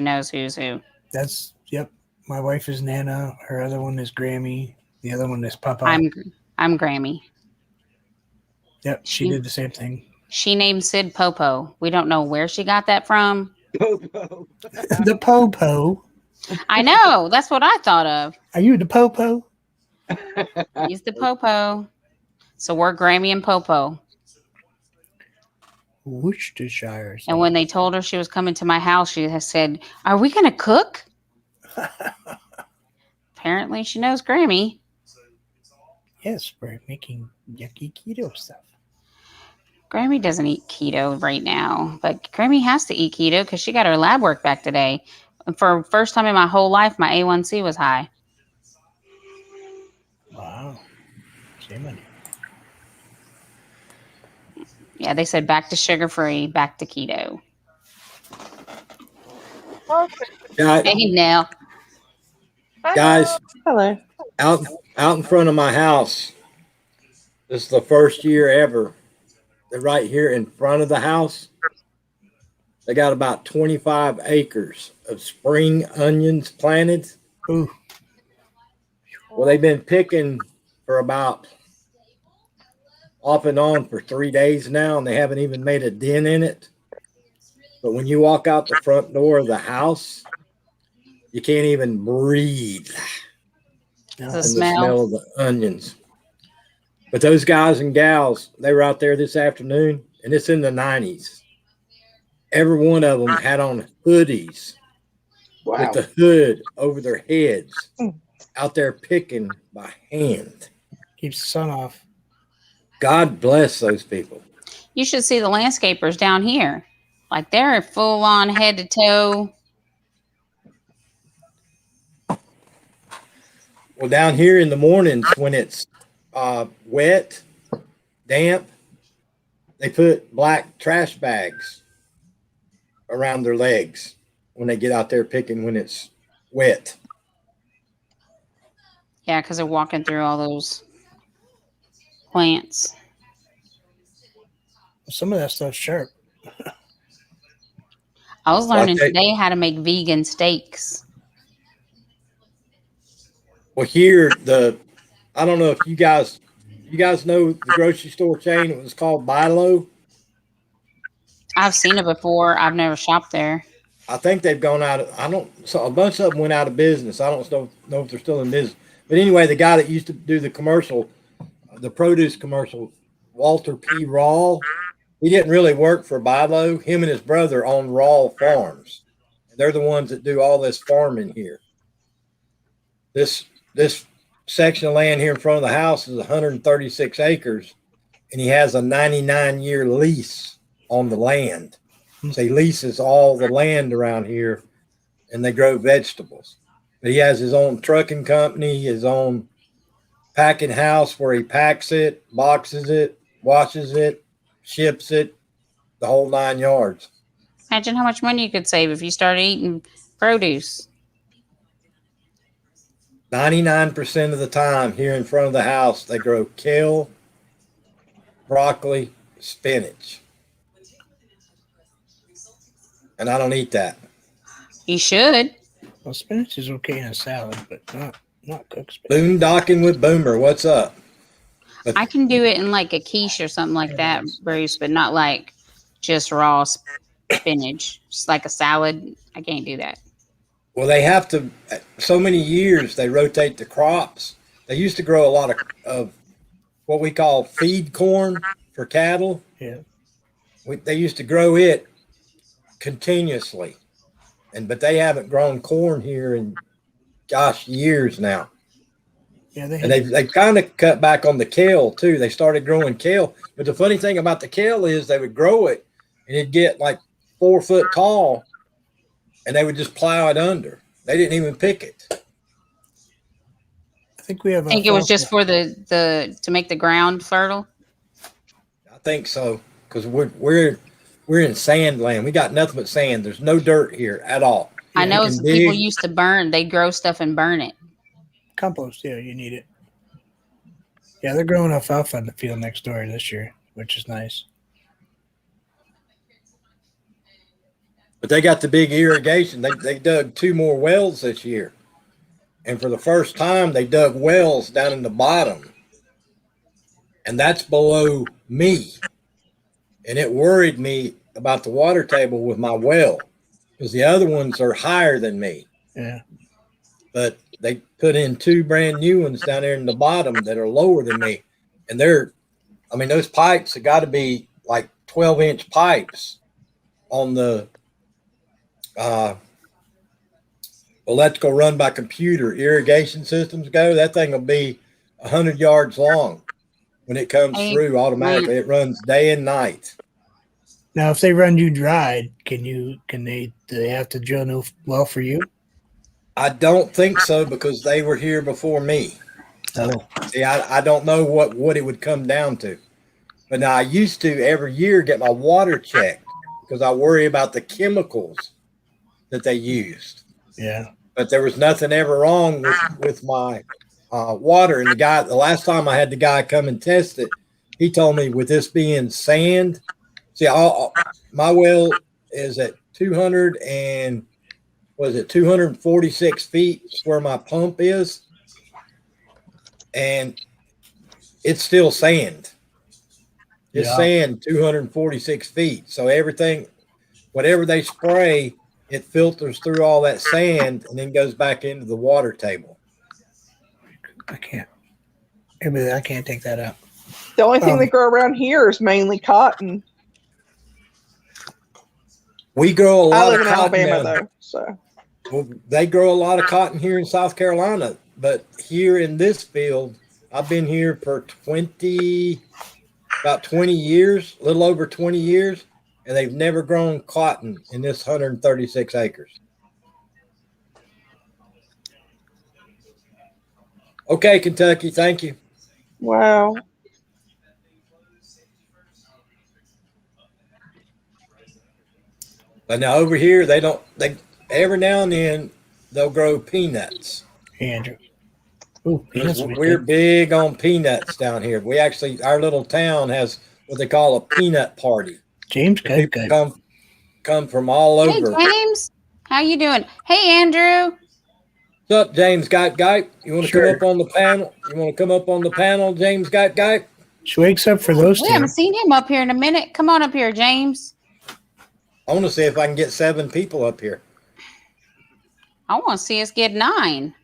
knows who's who. That's, yep. My wife is Nana. Her other one is Grammy. The other one is Papa. I'm Grammy. Yep, she did the same thing. She named Sid Popo. We don't know where she got that from. Popo. The Popo. I know. That's what I thought of. Are you the Popo? He's the Popo. So we're Grammy and Popo. Worcestershire. And when they told her she was coming to my house, she has said, "Are we going to cook?" Apparently, she knows Grammy. Yes, we're making yucky keto stuff. Grammy doesn't eat keto right now, but Grammy has to eat keto because she got her lab work back today. And for the first time in my whole life, my A1C was high. Wow. Shame on you. Yeah, they said back to sugar-free, back to keto. Guys, Hey, Nell. guys, Hello. out in front of my house. This is the first year ever. They're right here in front of the house. They got about 25 acres of spring onions planted. Ooh. Well, they've been picking for about off and on for 3 days now, and they haven't even made a dent in it. But when you walk out the front door of the house, you can't even breathe The in the smell. smell of the onions. But those guys and gals, they were out there this afternoon, and it's in the 90s. Every one of them had on hoodies Wow. with the hood over their heads, out there picking by hand. Keeps the sun off. God bless those people. You should see the landscapers down here. Like they're full on head to toe. Well, down here in the mornings when it's wet, damp, they put black trash bags around their legs when they get out there picking when it's wet. Yeah, because they're walking through all those plants. Some of that stuff's sharp. I was Well, learning okay. today how to make vegan steaks. Well, here I don't know if you guys know the grocery store chain. It was called Bilo. I've seen it before. I've never shopped there. I think they've gone out. So a bunch of them went out of business. I don't know if they're still in business. But anyway, the guy that used to do the commercial, the produce commercial, Walter P. Rawl, he didn't really work for Bilo. Him and his brother own Rawl Farms. They're the ones that do all this farming here. This section of land here in front of the house is 136 acres, and he has a 99-year lease on the land. So he leases all the land around here, and they grow vegetables. But he has his own trucking company, his own packing house where he packs it, boxes it, washes it, ships it, the whole 9 yards. Imagine how much money you could save if you started eating produce. 99% of the time here in front of the house, they grow kale, broccoli, spinach. And I don't eat that. You should. Well, spinach is okay in a salad, but not cooked spinach. Boondocking with Boomer. What's up? I can do it in like a quiche or something like that, Bruce, but not like just raw spinach. Just like a salad. I can't do that. Well, they have to, so many years they rotate the crops. They used to grow a lot of what we call feed corn for cattle. Yeah. They used to grow it continuously. But they haven't grown corn here in, gosh, years now. Yeah, And they've kind of cut back on the kale too. They started growing kale. But the funny thing about the kale is they would grow it and it'd get like 4 foot tall and they would just plow it under. They didn't even pick it. I think we have. I think it was just for the to make the ground fertile. I think so. Because we're in sand land. We got nothing but sand. There's no dirt here at all. I know You can some people dig. used to burn. They grow stuff and burn it. compost. Yeah, you need it. Yeah, they're growing alfalfa in the field next door this year, which is nice. But they got the big irrigation. They dug 2 more wells this year. And for the first time, they dug wells down in the bottom. And that's below me. And it worried me about the water table with my well because the other ones are higher than me. Yeah. But they put in 2 brand new ones down there in the bottom that are lower than me. And those pipes have got to be like 12-inch pipes on the electrical run by computer irrigation systems go. That thing will be 100 yards long when it comes through automatically. It runs day and night. Now, if they run you dry, do they have to drill a new well for you? I don't think so because they were here before me. Oh. See, I don't know what it would come down to. But now I used to every year get my water checked because I worry about the chemicals that they used. Yeah. But there was nothing ever wrong with my water. And the last time I had the guy come and test it, he told me with this being sand, see, my well is at 246 feet where my pump is. And it's still sand. It's sand 246 feet. So everything, whatever they spray, it filters through all that sand and then goes back into the water table. I can't take that out. The only thing they grow around here is mainly cotton. We grow a I lot live of in cotton. Alabama, down- though, so Well, they grow a lot of cotton here in South Carolina, but here in this field, I've been here for about 20 years, a little over 20 years, and they've never grown cotton in this 136 acres. Okay, Kentucky, thank you. wow. But now over here, they don't. They every now and then they'll grow peanuts. Hey, Andrew. Ooh, Because peanuts would be we're good. big on peanuts down here. We actually, our little town has what they call a peanut party. James, good, People good. come from all Hey, over. James. How you doing? Hey, Andrew. What's up, James Guy? You want to Sure. come up on the panel? You want to come up on the panel, James Guy? She wakes up for those We two. haven't seen him up here in a minute. Come on up here, James. I want to see if I can get 7 people up here. I want to see us get 9.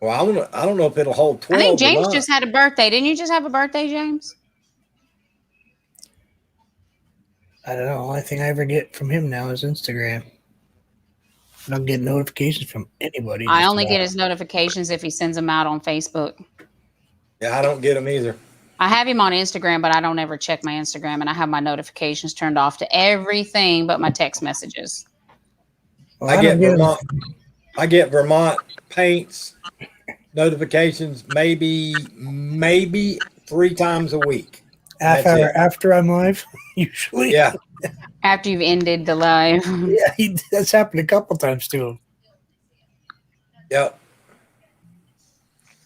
Well, I don't know if it'll hold 12. I think or James not. just had a birthday. Didn't you just have a birthday, James? I don't know. The only thing I ever get from him now is Instagram. I don't get notifications from anybody. I just only get about. his notifications if he sends them out on Facebook. Yeah, I don't get them either. I have him on Instagram, but I don't ever check my Instagram, and I have my notifications turned off to everything but my text messages. Well, I don't get them. Vermont Paints notifications maybe 3 times a week. Half That's hour it. after I'm live, usually. Yeah. After you've ended the live. Yeah, that's happened a couple times to him. Yep.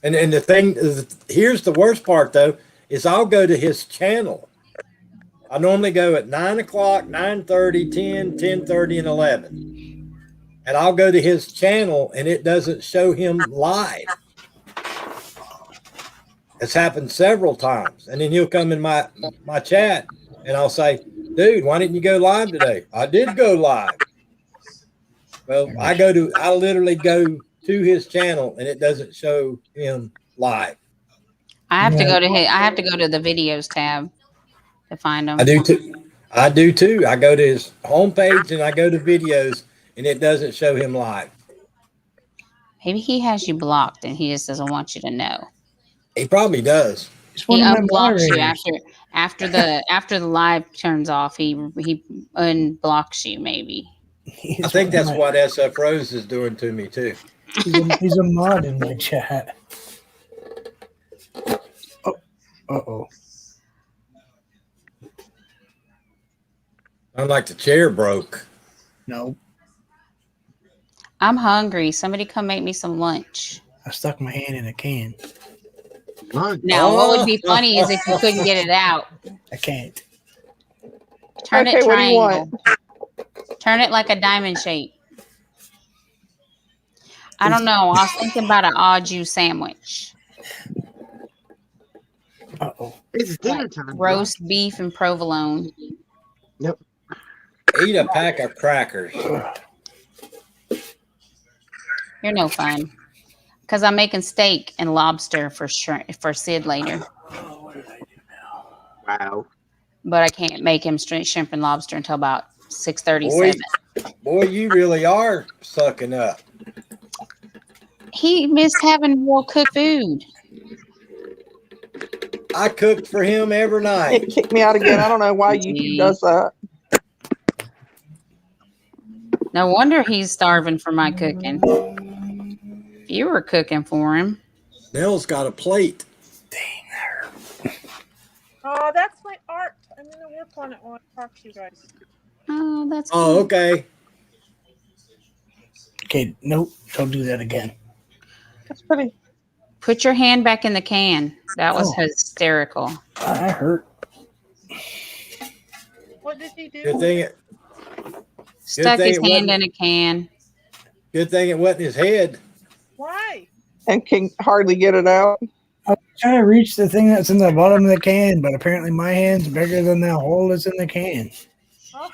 And the thing is, here's the worst part though, is I'll go to his channel. I normally go at 9 o'clock, 9:30, 10, 10:30, and 11. And I'll go to his channel and it doesn't show him live. It's happened several times. And then he'll come in my chat and I'll say, dude, why didn't you go live today? I did go live. Well, I literally go to his channel and it doesn't show him live. I have to Yeah. go to his, I have to go to the videos tab to find him. I do too. I go to his homepage and I go to videos and it doesn't show him live. Maybe he has you blocked and he just doesn't want you to know. He probably does. He's one He of my unblocks you moderators. after the live turns off. He unblocks you maybe. He's I think one of that's my- what SF Rose is doing to me too. He's a mod in my chat. Oh, uh-oh. I'm like the chair broke. No, I'm hungry. Somebody come make me some lunch. I stuck my hand in a can. Lunch. Now, what would be funny is if you couldn't get it out. I can't. Turn Okay, it what do you triangle. Turn it like a diamond shape. I don't know. I was thinking about an au jus sandwich. Uh-oh. It's dinner time. Roast beef and provolone. Eat a pack of crackers. You're no fun. Because I'm making steak and lobster for Sid later. Wow. But I can't make him shrimp and lobster until about 6:37. Boy, you really are sucking up. He missed having real cooked food. I cooked for him every night. It kicked me out again. I don't know why YouTube does that. No wonder he's starving for my cooking. If you were cooking for him. Nell's got a plate. Oh, that's my art. I'm gonna work on it while I talk to you guys. Oh, that's Oh, cute. okay. Okay, nope. Don't do that again. That's pretty. Put your hand back in the can. That was Oh. hysterical. I hurt. What did he do? Good thing Stuck thing his it hand wasn't- in a can. it wasn't his head. Why? And can hardly get it out. I was trying to reach the thing that's in the bottom of the can, but apparently my hand's bigger than that hole that's in the can. Oh,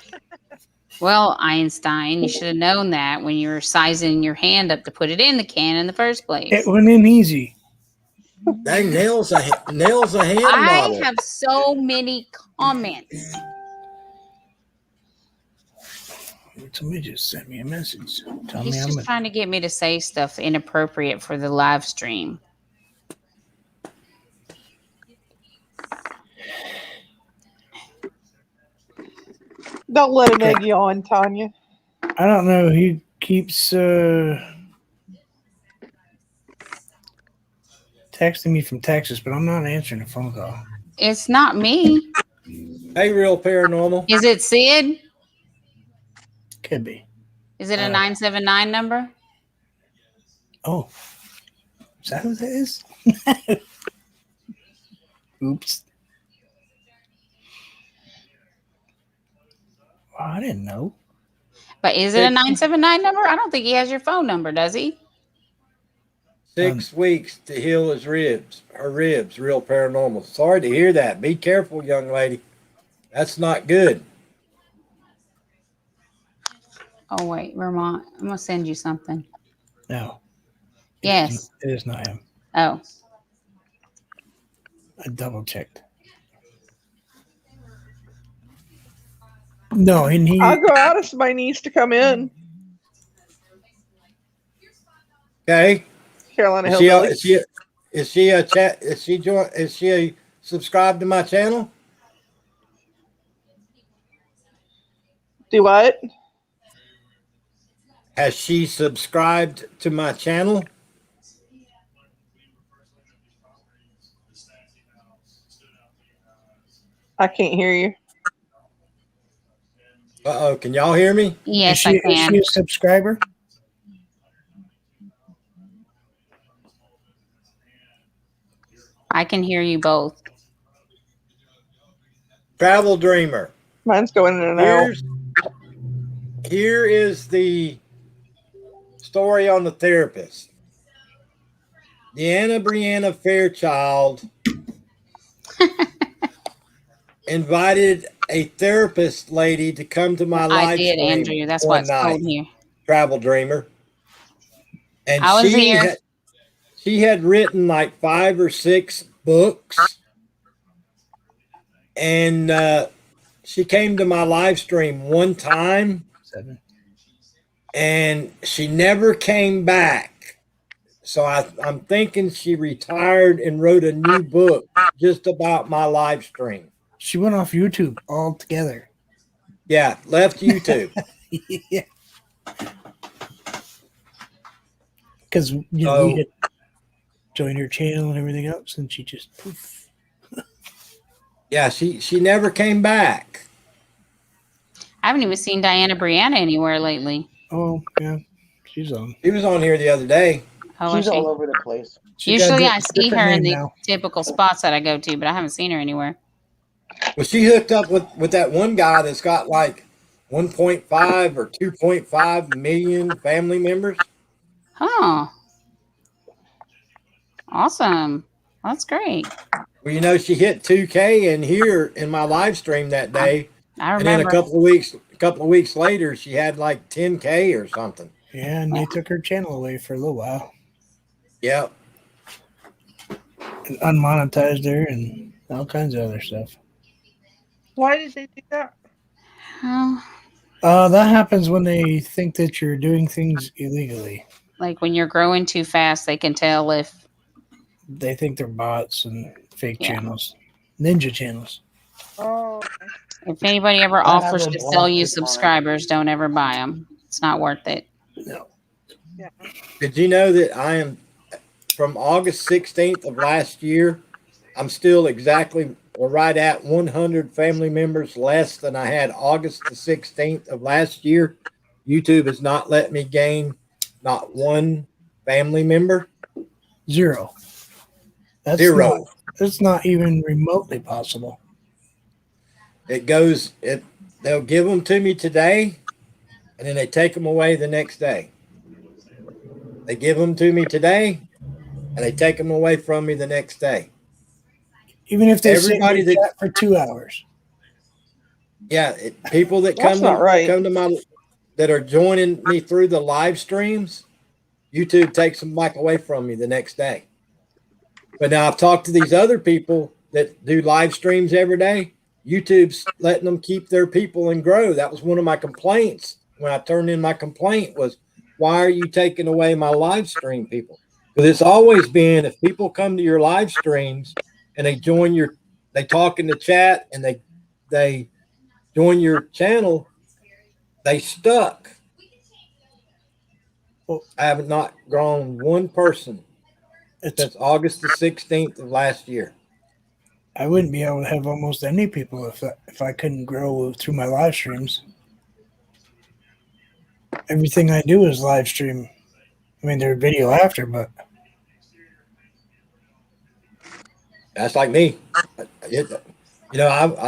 Well, Einstein, you should have known that when you were sizing your hand up to put it in the can in the first place. It went in easy. Dang, Nell's a hand I model. have so many comments. Somebody just sent me a message. Tell He's me I'm just trying to get me to say stuff inappropriate for the live stream. Don't let him egg you on, Tanya. I don't know. He keeps texting me from Texas, but I'm not answering the phone call. It's not me. Hey, real paranormal. Is it Sid? Could be. Is it a Uh, 979 number? Oh, is that who that is? Oops. Oh, I didn't know. But is it a 979 number? I don't think he has your phone number, does he? 6 weeks to heal his ribs, her ribs, real paranormal. Sorry to hear that. Be careful, young lady. That's not good. Oh, wait, Vermont. I'm going to send you something. No. Yes. It is not him. Oh, I double checked. No, and he. I'll go out if somebody needs to come in. Okay. Carolina Is she, Hillbilly. is she a chat? Is she a subscribed to my channel? Do what? Has she subscribed to my channel? I can't hear you. Uh-oh, can y'all hear me? yes, is I she, is can. she a subscriber? I can hear you both. Travel Dreamer. Mine's going in and out. Here is the story on the therapist. Deanna Brianna Fairchild invited a therapist lady to come to my live I did, stream Andrew. That's one why it's night. cold here. Travel Dreamer. And I was here. She had written like 5 or 6 books. And she came to my live stream one time 7. and she never came back. So I'm thinking she retired and wrote a new book just about my live stream. She went off YouTube altogether. Yeah, left YouTube. Yeah. Because we had joined her channel and everything else, and she just poof. Yeah, she never came back. I haven't even seen Diana Brianna anywhere lately. Oh, yeah. She's on. She was on here the other day. Oh, She's is she? all over the place. She got Usually a I see different her in name the now. typical spots that I go to, but I haven't seen her anywhere. Well, she hooked up with that one guy that's got like 1.5 or 2.5 million family members. Huh. Awesome. That's great. Well, you know, she hit 2K in here in my live stream that day. I And then remember. a couple of weeks later, she had like 10K or something. Yeah, and they took her channel away for a little while Yep. and unmonetized her and all kinds of other stuff. Why did they do that? Oh, That happens when they think that you're doing things illegally. like when you're growing too fast, they can tell if They think they're bots and fake Yeah. channels, ninja channels. Oh, okay. if anybody ever I offers haven't to sell you watched it, Mara. subscribers, don't ever buy them. It's not worth it. No. Yeah. Did you know that I am from August 16th of last year? I'm still exactly or right at 100 family members less than I had August the 16th of last year. YouTube has not let me gain not one family member. 0. That's Zero. That's not even remotely possible. They'll give them to me today and then they take them away the next day. They give them to me today and they take them away from me the next day. Even if they sit Everybody in the that- chat for 2 hours. Yeah, people that That's not right. come to my that are joining me through the live streams, YouTube takes them back away from me the next day. But now I've talked to these other people that do live streams every day. YouTube's letting them keep their people and grow. That was one of my complaints when I turned in my complaint was, why are you taking away my live stream people? Because it's always been if people come to your live streams and they talk in the chat and they join your channel, they stuck. Well, I have not grown one person it's since August the 16th of last year. I wouldn't be able to have almost any people if I couldn't grow through my live streams. everything I do is live stream. I mean, there's video after, but That's like me. I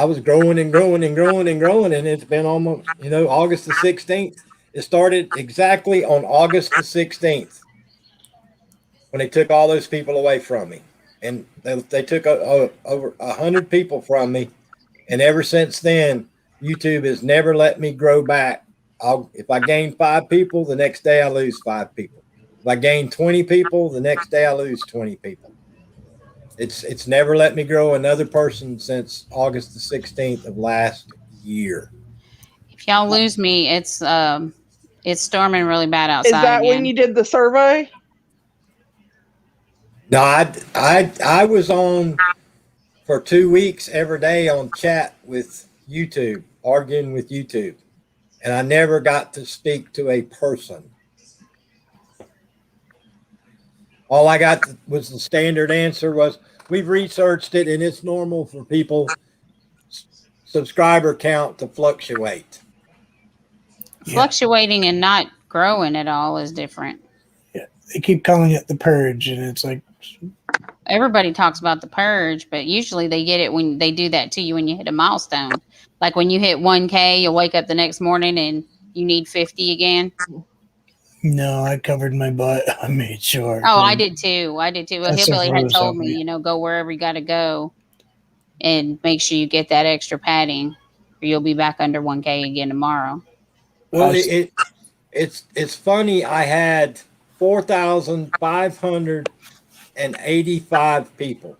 was growing and growing and growing and growing, and it's been almost, August the 16th. It started exactly on August the 16th when they took all those people away from me. And they took over 100 people from me. And ever since then, YouTube has never let me grow back. If I gain 5 people, the next day I lose 5 people. If I gain 20 people, the next day I lose 20 people. It's never let me grow another person since August the 16th of last year. If y'all lose me, it's storming really bad outside. Is that again. when you did the survey? No, I was on for 2 weeks every day on chat with YouTube, arguing with YouTube, and I never got to speak to a person. All I got was the standard answer was, we've researched it and it's normal for people subscriber count to fluctuate. Fluctuating and not growing at all is different. yeah, they keep calling it the purge, and it's like, Everybody talks about the purge, but usually they get it when they do that to you when you hit a milestone. Like when you hit 1K, you'll wake up the next morning and you need 50 again. no, I covered my butt. I made sure. Oh, I did too. Well, That's Hillbilly what had was told helping me, me. go wherever you got to go and make sure you get that extra padding or you'll be back under 1K again tomorrow. Well, it's funny. I had 4,585 people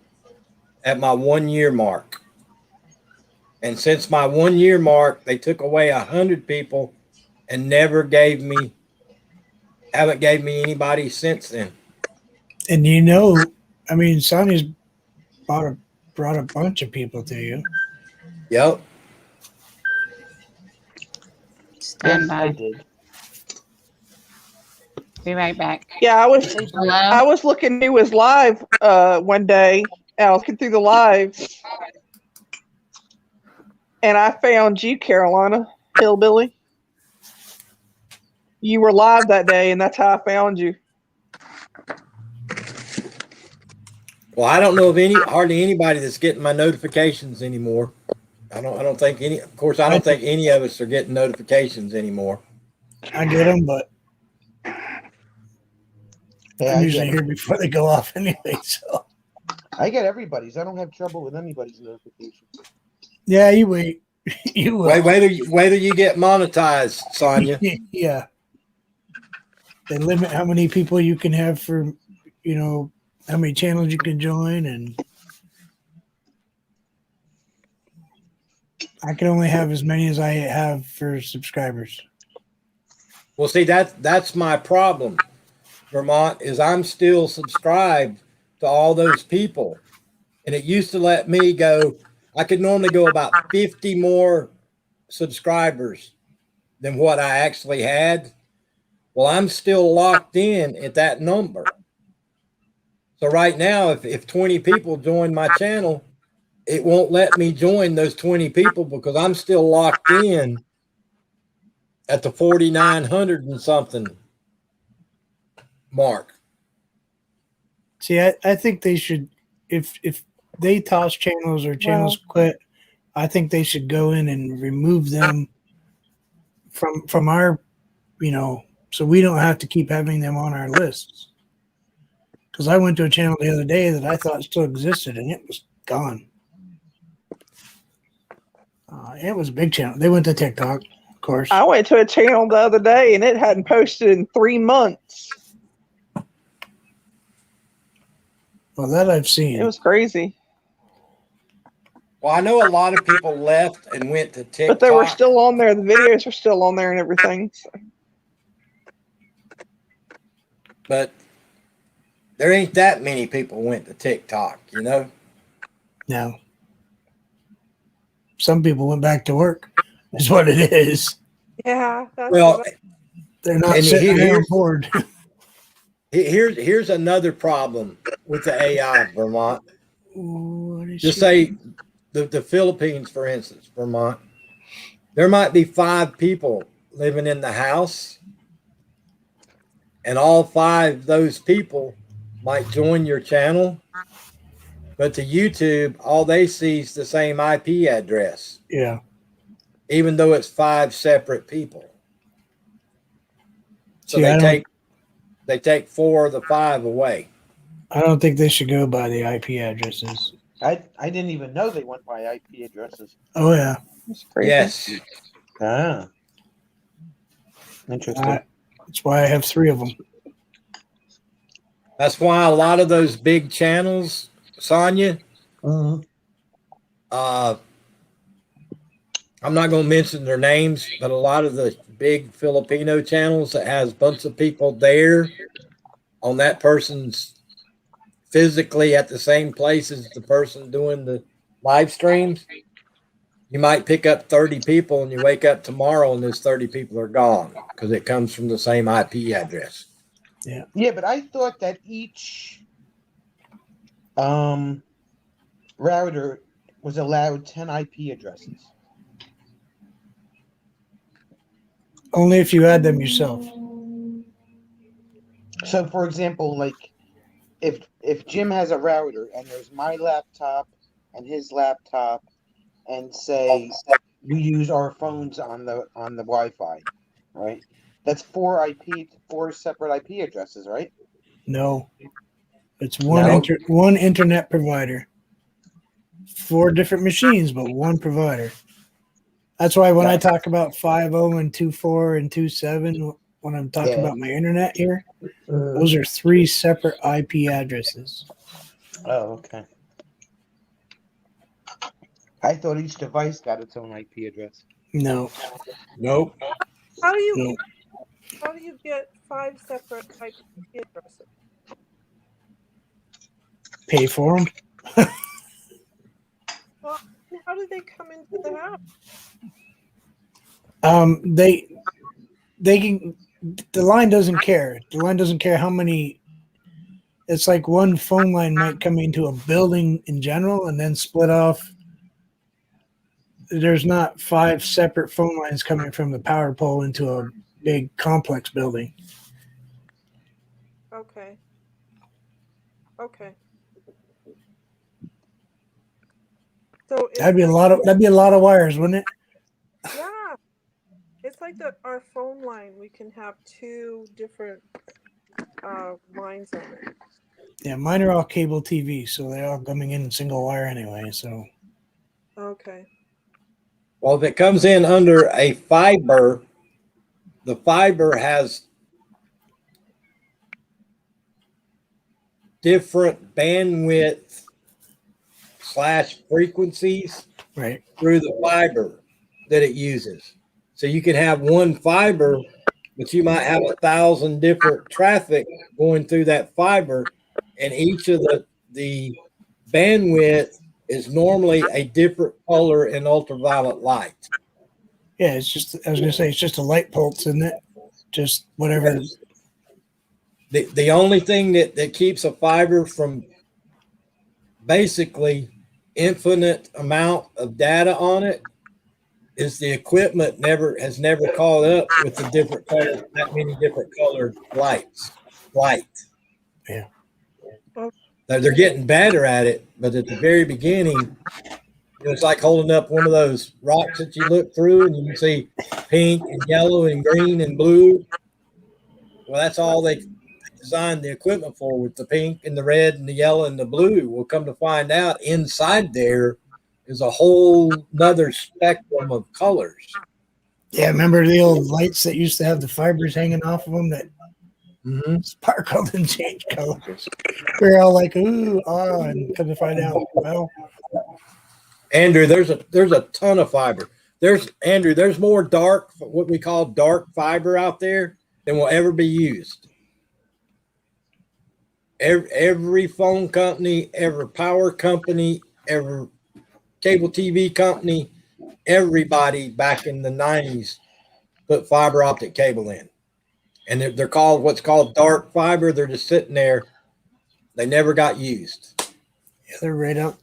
at my 1 year mark. And since my 1 year mark, they took away 100 people and haven't gave me anybody since then. And I mean, Sonya's brought a bunch of people to you. Yep. Stand Yes, I by. did. Be right back. Yeah, I was Hello? looking. He was live one day, and I was looking through the lives, and I found you, Carolina Hillbilly. You were live that day, and that's how I found you. Well, I don't know of hardly anybody that's getting my notifications anymore. I don't think any. Of course, I don't think any of us are getting notifications anymore. I get them, but Yeah, I'm usually here before they go off anyway. So I get everybody's. I don't have trouble with anybody's notifications. yeah, you wait. You will. Wait till you get monetized, Sonya. Yeah. They limit how many people you can have for, how many channels you can join, and I can only have as many as I have for subscribers. Well, see, that's my problem, Vermont, is I'm still subscribed to all those people. And it used to let me go, I could normally go about 50 more subscribers than what I actually had. Well, I'm still locked in at that number. So right now, if 20 people join my channel, it won't let me join those 20 people because I'm still locked in at the 4,900 and something mark. See, I think they should, if they toss channels or channels quit, I think they should go in and remove them from our, so we don't have to keep having them on our lists. Because I went to a channel the other day that I thought still existed, and it was gone. It was a big channel. They went to TikTok, of course. I went to a channel the other day, and it hadn't posted in 3 months. Well, that I've seen. It was crazy. Well, I know a lot of people left and went to TikTok. But they were still on there. The videos were still on there and everything. So. But there ain't that many people went to TikTok, No. Some people went back to work, is what it is. Yeah. That's Well, They're not And sitting here- there on board. here's another problem with the AI, Vermont. What is Just she- say the Philippines, for instance, Vermont. There might be 5 people living in the house, and all 5 of those people might join your channel, but to YouTube, all they see is the same IP address, Yeah. even though it's 5 separate people. So See, they take 4 of the 5 away. I don't think they should go by the IP addresses. I didn't even know they went by IP addresses. Oh yeah. That's crazy. Yes. Ah. Interesting. That's why I have 3 of them. That's why a lot of those big channels, Sonia, Mhm. I'm not going to mention their names, but a lot of the big Filipino channels that has a bunch of people there on that person's physically at the same place as the person doing the live streams, you might pick up 30 people and you wake up tomorrow and those 30 people are gone because it comes from the same IP address. Yeah, but I thought that each router was allowed 10 IP addresses. Only if you add them yourself. So, for example, like if Jim has a router and there's my laptop and his laptop, and say we use our phones on the Wi-Fi, right? That's 4 separate IP addresses, right? No. It's one No? one internet provider. 4 different machines, but one provider. That's why when I talk about 5.0 and 2.4 and 2.7, when I'm talking about my internet here, those are 3 separate IP addresses. Oh, okay. I thought each device got its own IP address. No. Nope. How do you No. how do you get 5 separate IP addresses? Pay for them. Well, how do they come into the house? They can. The line doesn't care. The line doesn't care how many. It's like one phone line might come into a building in general and then split off. There's not 5 separate phone lines coming from the power pole into a big complex building. Okay. Okay. So it's That'd be a like- lot of wires, wouldn't it? Yeah. It's like our phone line. We can have 2 different lines on it. Yeah, mine are all cable TV, so they're all coming in single wire anyway. So Okay. Well, if it comes in under a fiber, the fiber has different bandwidth / frequencies right. through the fiber that it uses. So you could have one fiber, but you might have 1,000 different traffic going through that fiber, and each of the bandwidth is normally a different color in ultraviolet light. Yeah, it's just. I was gonna say it's just a light pulse, isn't it? Just whatever. The only thing that keeps a fiber from basically infinite amount of data on it is the equipment has never caught up with the different color, that many different colored light. Yeah. They're getting better at it, but at the very beginning, it's like holding up one of those rocks that you look through and you can see pink and yellow and green and blue. Well, that's all they designed the equipment for, with the pink and the red and the yellow and the blue. We'll come to find out inside there is a whole nother spectrum of colors. Yeah, remember the old lights that used to have the fibers hanging off of them that sparkled and changed colors? We're all like, ooh, and come to find out, well, Andrew, there's a ton of fiber. There's more dark, what we call dark fiber out there than will ever be used. Every phone company, every power company, every cable TV company, everybody back in the 90s put fiber optic cable in. And they're called what's called dark fiber. They're just sitting there. They never got used. yeah, they're right up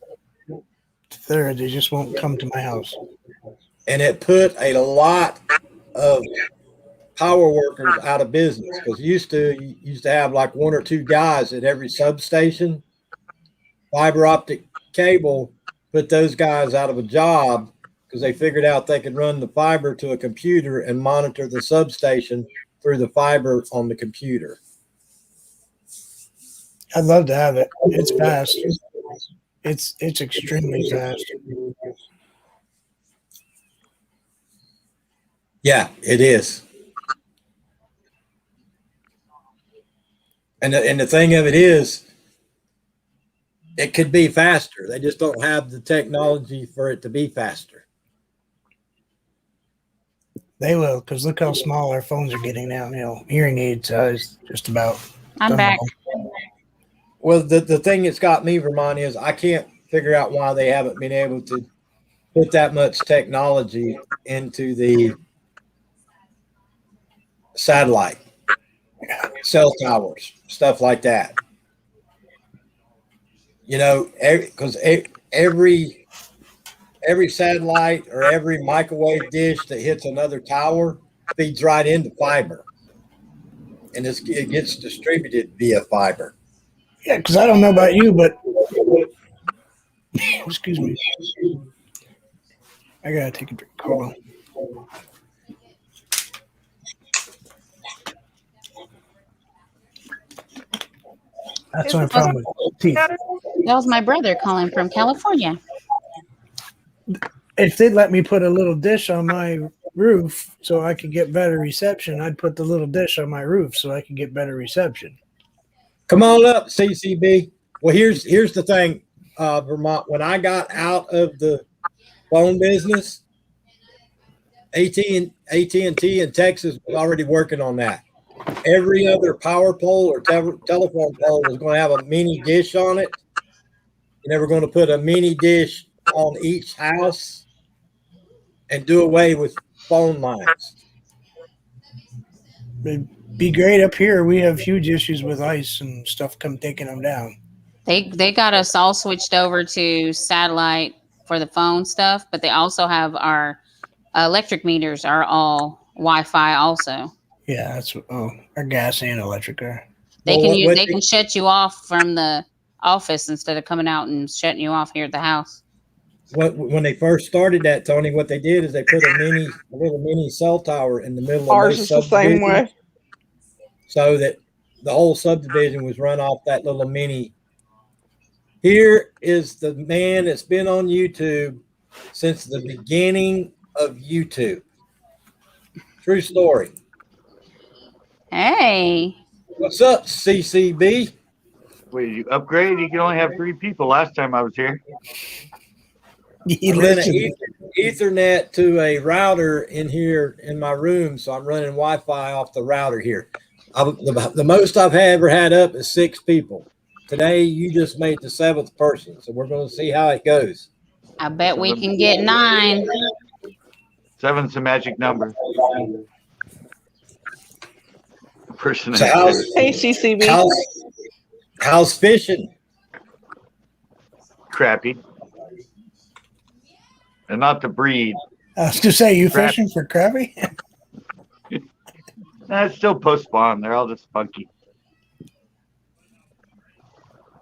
there. They just won't come to my house. And it put a lot of power workers out of business because you used to have like one or two guys at every substation. Fiber optic cable put those guys out of a job because they figured out they could run the fiber to a computer and monitor the substation through the fiber on the computer. I'd love to have it. It's fast. It's extremely fast. Yeah, it is. And the thing of it is, it could be faster. They just don't have the technology for it to be faster. They will, because look how small our phones are getting now. You know, hearing aid size, just about. I'm back. Well, the thing that's got me, Vermont, is I can't figure out why they haven't been able to put that much technology into the satellite, cell towers, stuff like that. You know, because every satellite or every microwave dish that hits another tower feeds right into fiber, and it gets distributed via fiber. Yeah, because I don't know about you, but excuse me, I gotta take a drink. Hold on. That's my problem with teeth. That was my brother calling from California. If they'd let me put a little dish on my roof so I could get better reception, I'd put the little dish on my roof so I could get better reception. Come on up, CCB. Well, here's the thing, Vermont. When I got out of the phone business, AT&T in Texas was already working on that. Every other power pole or telephone pole was going to have a mini dish on it. And they were going to put a mini dish on each house and do away with phone lines. It'd be great up here. We have huge issues with ice and stuff come taking them down. They got us all switched over to satellite for the phone stuff, but they also have our electric meters are all Wi-Fi also. Yeah, that's our gas and electric are. They Well, can what they can shut you off from the office instead of coming out and shutting you off here at the house. When they first started that, Tony, what they did is they put a little mini cell tower in the middle of Ours most is the same subdivisions, way. so that the whole subdivision was run off that little mini. Here is the man that's been on YouTube since the beginning of YouTube. True story. Hey, What's up, CCB? Wait, you upgrade? You can only have 3 people. Last time I was here. You I ran an listen. Ethernet to a router in here in my room, so I'm running Wi-Fi off the router here. The most I've ever had up is 6 people. Today, you just made the 7th person, so we're going to see how it goes. I bet we can get 9. 7's the magic number. Person. So Hey, CCB. how's fishing? Crappy. And not the breed. I was to say, you Crap. fishing for crappie? It's still post spawn. They're all just funky.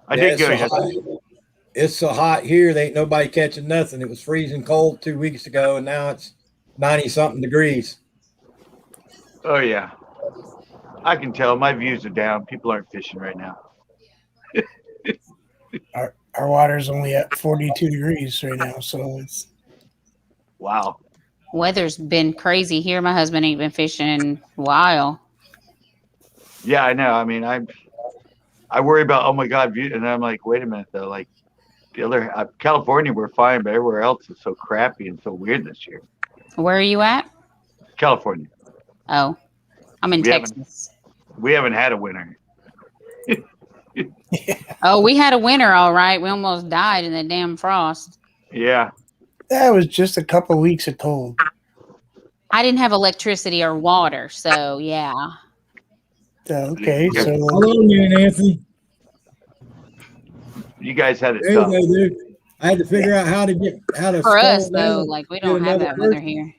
I did go yesterday. It's so hot here, there ain't nobody catching nothing. It was freezing cold 2 weeks ago, and now it's 90-something degrees. Oh, yeah. I can tell. My views are down. People aren't fishing right now. Our water's only at 42 degrees right now, so it's Wow. Weather's been crazy here. My husband ain't been fishing in a while. Yeah, I know. I mean, I worry about, oh my God, view, and I'm like, wait a minute though. Like the other California, we're fine, but everywhere else is so crappy and so weird this year. Where are you at? California. Oh, I'm in We haven't- Texas. We haven't had a winter. Oh, we had a winter, all right. We almost died in the damn frost. Yeah. that was just a couple weeks of cold. I didn't have electricity or water, so yeah. Okay, so Hello, man, Anthony. You guys had it There you tough. go, dude. I had to figure out how to For us, scroll though, down, like we get don't have another that weather person. here.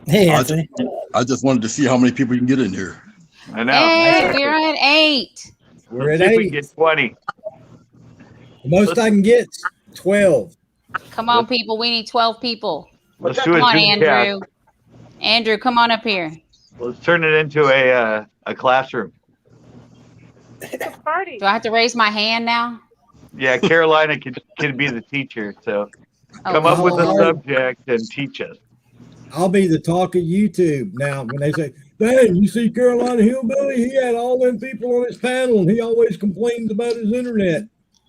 Hey, I Anthony. I just wanted to see how many people you can get in here. I know. Hey, we're at 8. We're Let's at see if we 8. can get 20. The most I can get's 12. Come on, people. We need 12 people. Let's do a Come on, Zoom chat. Andrew. Andrew, come on up here. Let's turn it into a classroom. It's a party. Do I have to raise my hand now? Yeah, Carolina can be the teacher. So come up with a Oh. subject and teach us. I'll be the talk of YouTube now. When they say, "Dang, you see Carolina Hillbilly? He had all them people on his panel, and he always complains about his internet."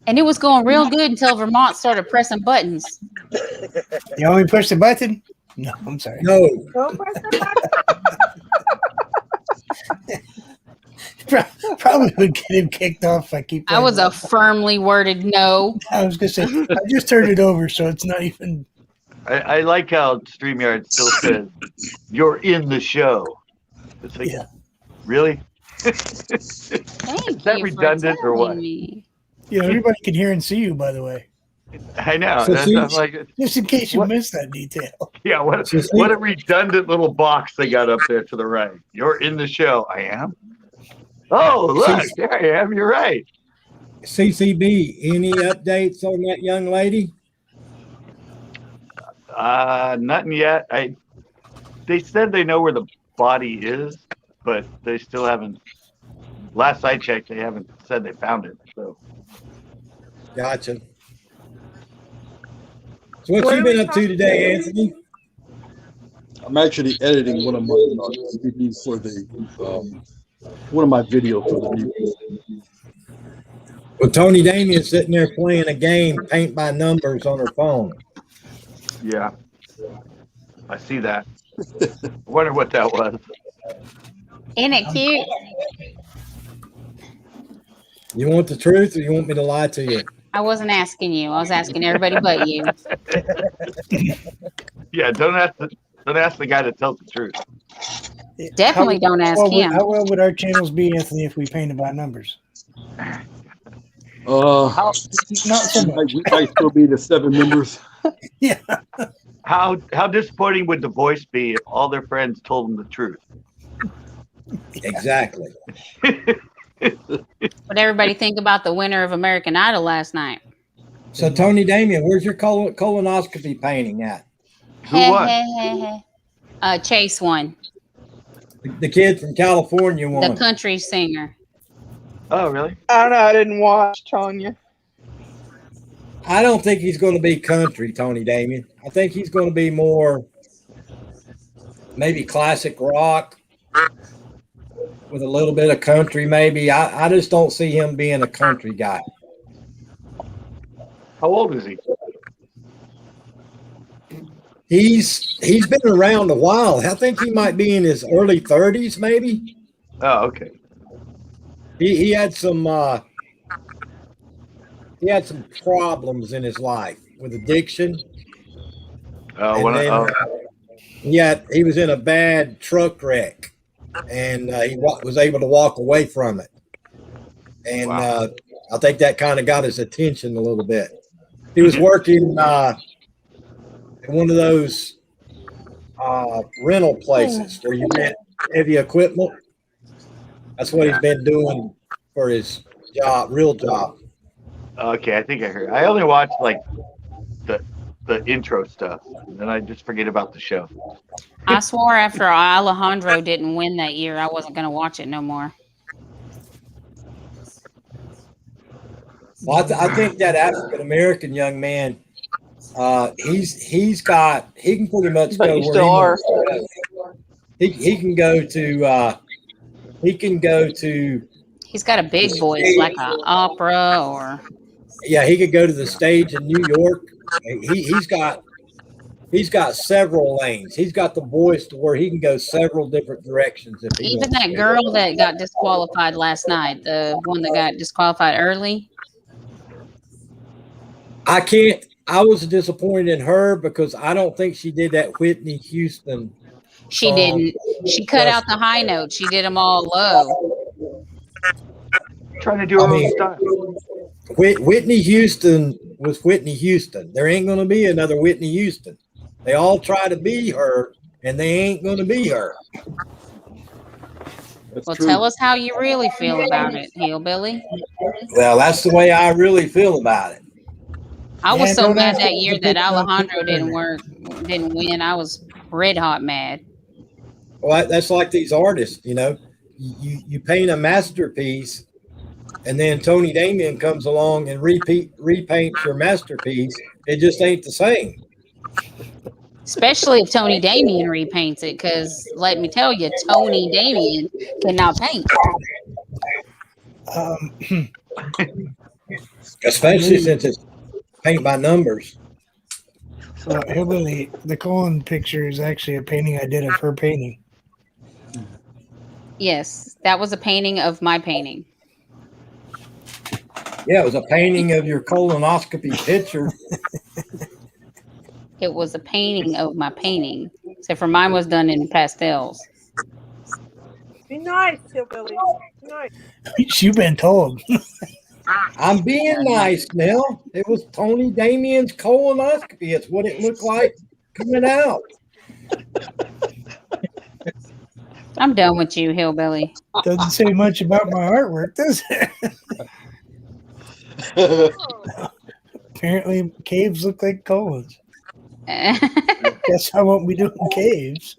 And it was going real good until Vermont started pressing buttons. You want me to push the button? No, I'm sorry. No, Don't press the button. Probably would get him kicked off if I keep. I was a firmly worded no. I was gonna say I just turned it over, so it's not even. I like how StreamYard still says, "You're in the show." It's like, Yeah. really? Thank Is that you redundant for or what? telling me. You know, everybody can hear and see you. By the way, I know. So That's see- not like, just in case you What? missed that detail. yeah, what So see- what a redundant little box they got up there to the right. You're in the show. I am. Oh, look, there I am. You're right. CCB. Any updates on that young lady? Nothing yet. They said they know where the body is, but they still haven't. Last I checked, they haven't said they found it. So Gotcha. So what What you are been we up to talking today, about? Anthony? I'm actually editing one of my DVDs for the one of my videos for the DVD. Well, Tony Damien's sitting there playing a game, paint by numbers, on her phone. yeah, I see that. Wonder what that was. Isn't it cute? You want the truth, or you want me to lie to you? I wasn't asking you. I was asking everybody but you. Yeah, don't ask the guy that tells the truth. Definitely don't ask him. How well would our channels be, Anthony, if we painted by numbers? Not so much. We might still be the 7 members. Yeah. How disappointing would the voice be if all their friends told them the truth? Exactly. What everybody think about the winner of American Idol last night? So, Tony Damien, where's your colonoscopy painting at? Who won? Chase won. The kid from California The won. country singer. Oh, really? I don't know. I didn't watch, Tanya. I don't think he's going to be country, Tony Damien. I think he's going to be more maybe classic rock with a little bit of country, maybe. I just don't see him being a country guy. How old is he? He's been around a while. I think he might be in his early 30s, maybe. Oh, okay. He had some problems in his life with addiction. Oh, He was in a bad truck wreck, and he was able to walk away from it. And Wow. I think that kind of got his attention a little bit. He was working in one of those rental places where you rent heavy equipment. That's what he's been doing for his real job. Okay, I think I heard. I only watched like the intro stuff, and then I just forget about the show. I swore after Alejandro didn't win that year, I wasn't going to watch it no more. Well, I think that African American young man, he can pretty much But go you where still he are. wants to go. He can go to He's got a big voice, like an opera or. yeah, he could go to the stage in New York. He's got several lanes. He's got the voice to where he can go several different directions. If he Even wants that to. girl that got disqualified last night, the one that got disqualified early. I was disappointed in her because I don't think she did that Whitney Houston. She didn't. She cut out the high notes. She did them all low. Trying to do her own style. Whitney Houston was Whitney Houston. There ain't going to be another Whitney Houston. They all try to be her and they ain't going to be her. That's Well, true. tell us how you really feel about it, Hillbilly. Well, that's the way I really feel about it. I was Yeah, so don't mad ask that us year to that pick on Alejandro Turner. didn't win. I was red hot mad. Well, that's like these artists, you know. You paint a masterpiece, and then Tony Damien comes along and repaints your masterpiece. It just ain't the same. Especially if Tony Damien repaints it, because let me tell you, Tony Damien cannot paint. Especially since it's paint by numbers. Hillbilly, the colon picture is actually a painting I did of her painting. Yes, that was a painting of my painting. Yeah, it was a painting of your colonoscopy picture. It was a painting of my painting, except for mine was done in pastels. Be nice, Hillbilly. Be nice. You've been told. I'm being nice, Nell. It was Tony Damien's colonoscopy. It's what it looked like coming out. I'm done with you, Hillbilly. Doesn't say much about my artwork, does it? Apparently, caves look like colons. Guess I won't be doing caves.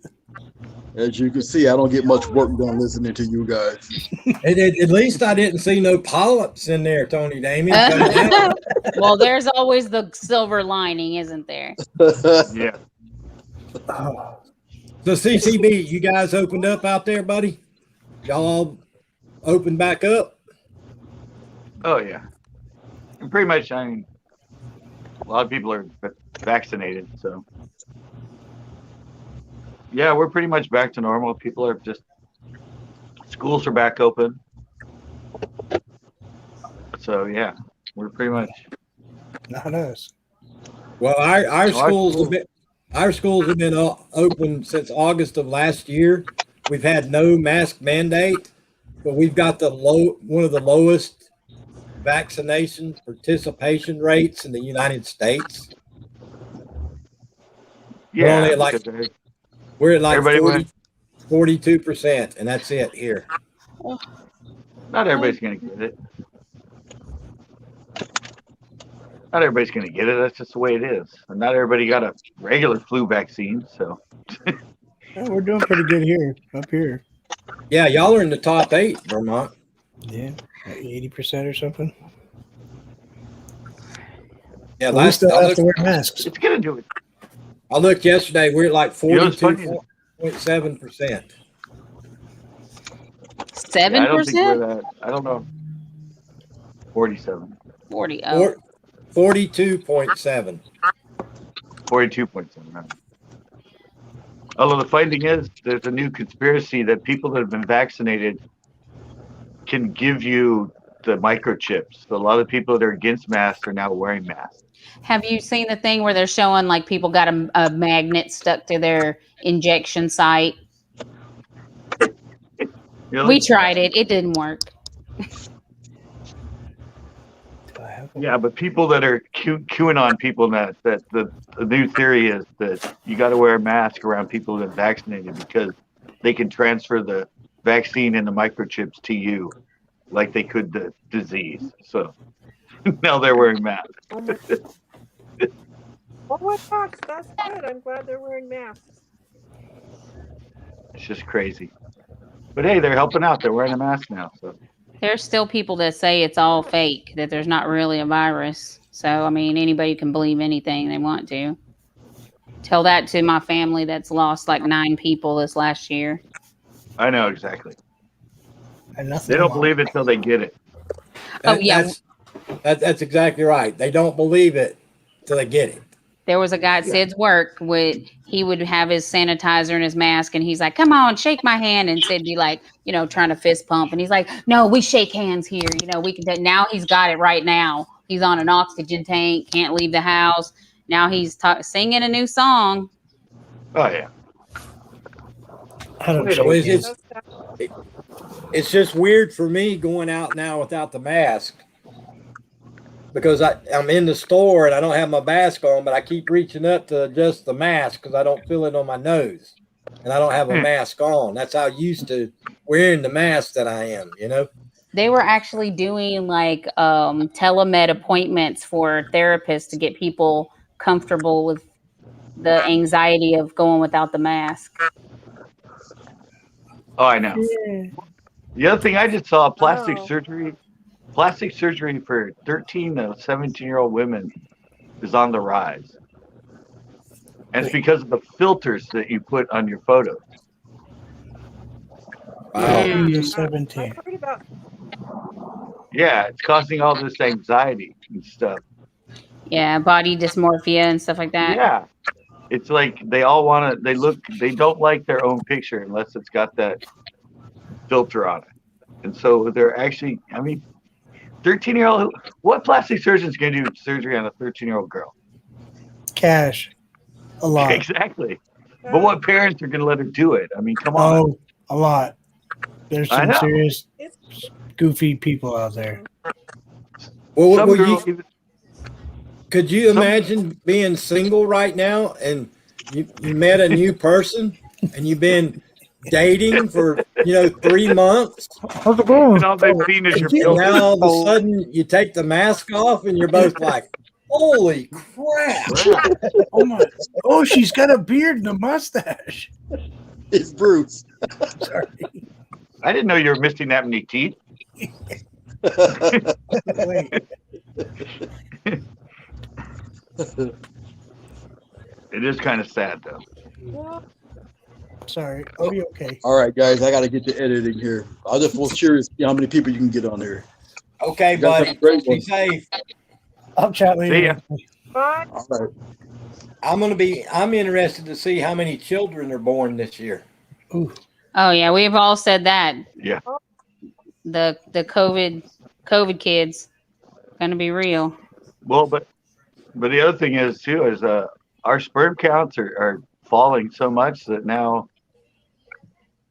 As you can see, I don't get much work done listening to you guys. At least I didn't see no polyps in there, Tony Damien. Well, there's always the silver lining, isn't there? Yeah. So CCB, you guys opened up out there, buddy? Y'all all opened back up? Oh yeah. And pretty much, I mean, a lot of people are vaccinated, so yeah, we're pretty much back to normal. People are just, schools are back open. So yeah, we're pretty much. Not us. Well, our schools have been open since August of last year. We've had no mask mandate, but we've got one of the lowest vaccination participation rates in the United States. Yeah, We're only at like because we're at like everybody 42%, and that's it here. not everybody's gonna get it. Not everybody's gonna get it. That's just the way it is. And not everybody got a regular flu vaccine, so. Oh, we're doing pretty good here, up here. Yeah, y'all are in the top 8, Vermont. Yeah, like 80% or something. Yeah, Well, we still have to wear masks. It's gonna do it. I looked yesterday. We're at like You know what's funny? 42.7%. 7%? I don't think we're that. I don't know. 47. 40. Oh. 42.7. 42.7. Right. Although the funny thing is, there's a new conspiracy that people that have been vaccinated can give you the microchips. So a lot of people that are against masks are now wearing masks. Have you seen the thing where they're showing like people got a magnet stuck to their injection site? Really? We tried it. It didn't work. Yeah, but people that are QAnon people, that the new theory is that you got to wear a mask around people that are vaccinated because they can transfer the vaccine and the microchips to you like they could the disease. So now they're wearing masks. Oh my gosh, that's good. I'm glad they're wearing masks. It's just crazy. But hey, they're helping out. They're wearing a mask now. So There's still people that say it's all fake, that there's not really a virus. So, I mean, anybody can believe anything they want to. Tell that to my family that's lost like 9 people this last year. I know exactly. And nothing They don't wrong. believe it till they get it. That's exactly right. They don't believe it till they get it. There was a guy at Sid's work he would have his sanitizer and his mask, and he's like, "Come on, shake my hand." And Sid be like, trying to fist pump, and he's like, "No, we shake hands here. We can." Now he's got it right now. He's on an oxygen tank, can't leave the house. Now he's singing a new song. Oh yeah. I don't So shake it's, hands. it's just weird for me going out now without the mask because I'm in the store and I don't have my mask on, but I keep reaching up to adjust the mask because I don't feel it on my nose. and I don't have a mask on. That's how used to wearing the mask that I am, you know? They were actually doing like telemed appointments for therapists to get people comfortable with the anxiety of going without the mask. Oh, I know. Yeah. The other thing I just saw, plastic Wow. surgery for 13 to 17-year-old women is on the rise. And it's because of the filters that you put on your photos. Wow. You're I 17. heard about Yeah, it's causing all this anxiety and stuff. Yeah, body dysmorphia and stuff like that. Yeah. It's like they all want to, they don't like their own picture unless it's got that filter on it. And so they're actually, I mean, 13-year-old, what plastic surgeon's going to do surgery on a 13-year-old girl? Cash. A lot. Exactly. But what parents are going to let her do it? I mean, come on. Oh, a lot. There's I some know. serious goofy people out there. Well, Some well, girls you, even, could you imagine being single right now and you met a new person and you've been dating for 3 months, How's it going? and all they've seen is your and filter. now all of a sudden you take the mask off and you're both like, holy crap. Oh my! Oh, she's got a beard and a mustache. It's Bruce. Sorry. I didn't know you were missing that many teeth. Wait. It is kind of sad, though. well, Sorry. Oh, you okay? All right, guys, I got to get to editing here. I just was curious how many people you can get on here. Okay, You guys have buddy. a great Be one. safe. I'll chat later. See ya. bye. All right. I'm interested to see how many children are born this year. Ooh. Oh yeah, we've all said that. Yeah. The COVID kids gonna be real. Well, but the other thing is, too, is our sperm counts are falling so much that now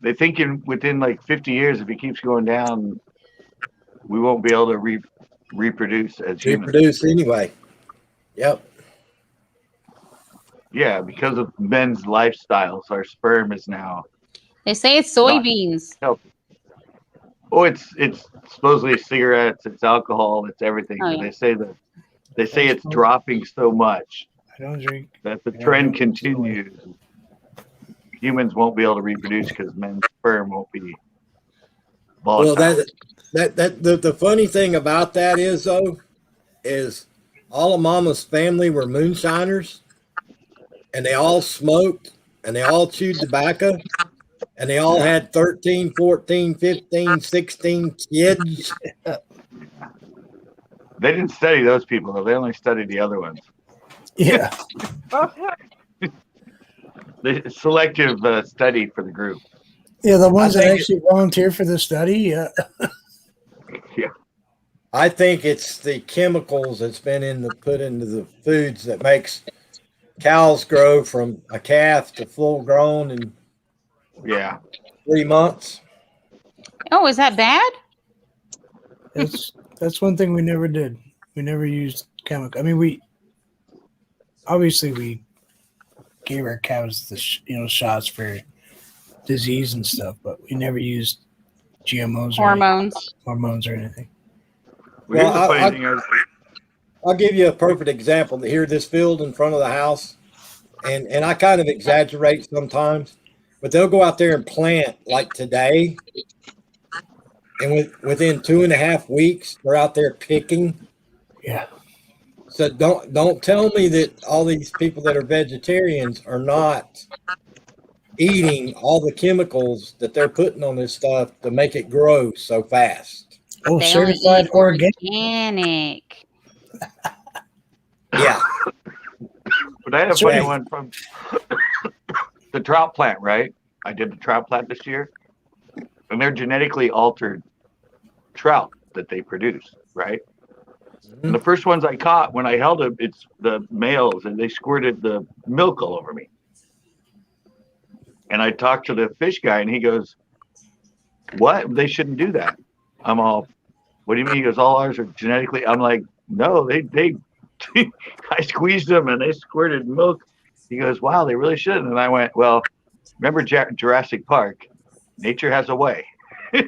they think within like 50 years, if it keeps going down, we won't be able to reproduce as humans. Reproduce anyway. Yep. Yeah, because of men's lifestyles, our sperm is now They say it's soybeans. healthy. Oh, it's supposedly cigarettes, it's alcohol, it's everything. Oh, But yeah. they say it's dropping so much I don't drink. that the Yeah, trend I don't continues. Humans won't be able to reproduce because men's sperm won't be volatile. Well, the funny thing about that is though, is all of Mama's family were moonshiners, and they all smoked, and they all chewed tobacco, and they all had 13, 14, 15, 16 kids. They didn't study those people, though. They only studied the other ones. Yeah. Okay. The selective study for the group. Yeah, the ones I that think actually volunteer for the study. Yeah. Yeah. I think it's the chemicals that's been put into the foods that makes cows grow from a calf to full grown in Yeah. 3 months. Oh, is that bad? That's one thing we never did. We never used chemical. I mean, we gave our cows the shots for disease and stuff, but we never used GMOs or hormones or anything. Well, here's the Well, funny thing is, I'll give you a perfect example. Here, this field in front of the house, and I kind of exaggerate sometimes, but they'll go out there and plant like today, and within 2.5 weeks, they're out there picking. Yeah. So don't tell me that all these people that are vegetarians are not eating all the chemicals that they're putting on this stuff to make it grow so fast. Oh, They only certified eat organic. organic. Yeah. but I had a That's funny right. one from the trout plant, right? I did the trout plant this year, and they're genetically altered trout that they produce, right? And the first ones I caught, when I held them, it's the males, and they squirted the milk all over me. And I talked to the fish guy, and he goes, "What? They shouldn't do that." I'm all, "What do you mean?" He goes, "All ours are genetically." I'm like, "No, they I squeezed them, and they squirted milk." He goes, "Wow, they really shouldn't." And I went, "Well, remember Jurassic Park? Nature has a way.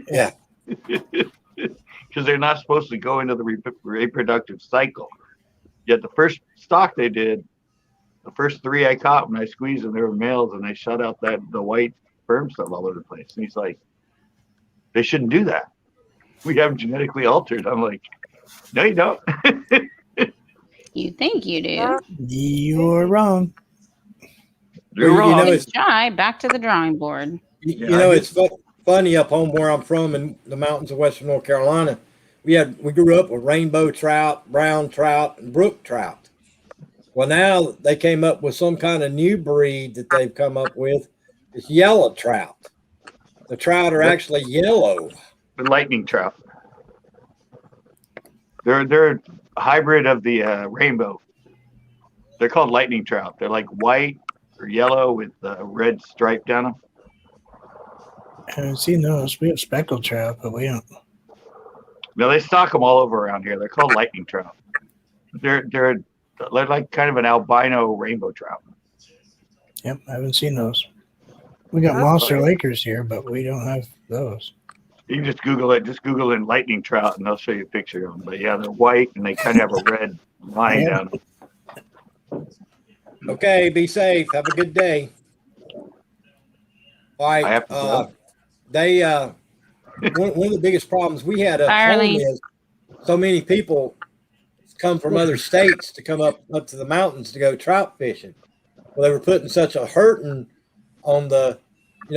Yeah. Because they're not supposed to go into the reproductive cycle. Yet the first stock they did, the first 3 I caught when I squeezed them, they were males, and they shut out the white sperm stuff all over the place. And he's like, they shouldn't do that. We have them genetically altered. I'm like, no, you don't. You think you do? You're wrong. You're You wrong. know, it's Shy, back to the drawing board. you know it's funny up home where I'm from in the mountains of Western North Carolina. We grew up with rainbow trout, brown trout, and brook trout. Well, now they came up with some kind of new breed that they've come up with. It's yellow trout. The trout are actually yellow. The lightning trout. They're a hybrid of the rainbow. They're called lightning trout. They're like white or yellow with a red stripe down them. I haven't seen those. We have speckled trout, but we don't. No, they stock them all over around here. They're called lightning trout. They're like kind of an albino rainbow trout. Yep, I haven't seen those. We got monster lakers here, but we don't have those. You can just Google it. Just Google in lightning trout, and they'll show you a picture of them. But yeah, they're white, and they kind of have a red line down them. Okay, be safe. Have a good day. All I right. have to go. One of the biggest problems we had at Bye, home Arlene. is so many people come from other states to come up to the mountains to go trout fishing. Well, they were putting such a hurting on the,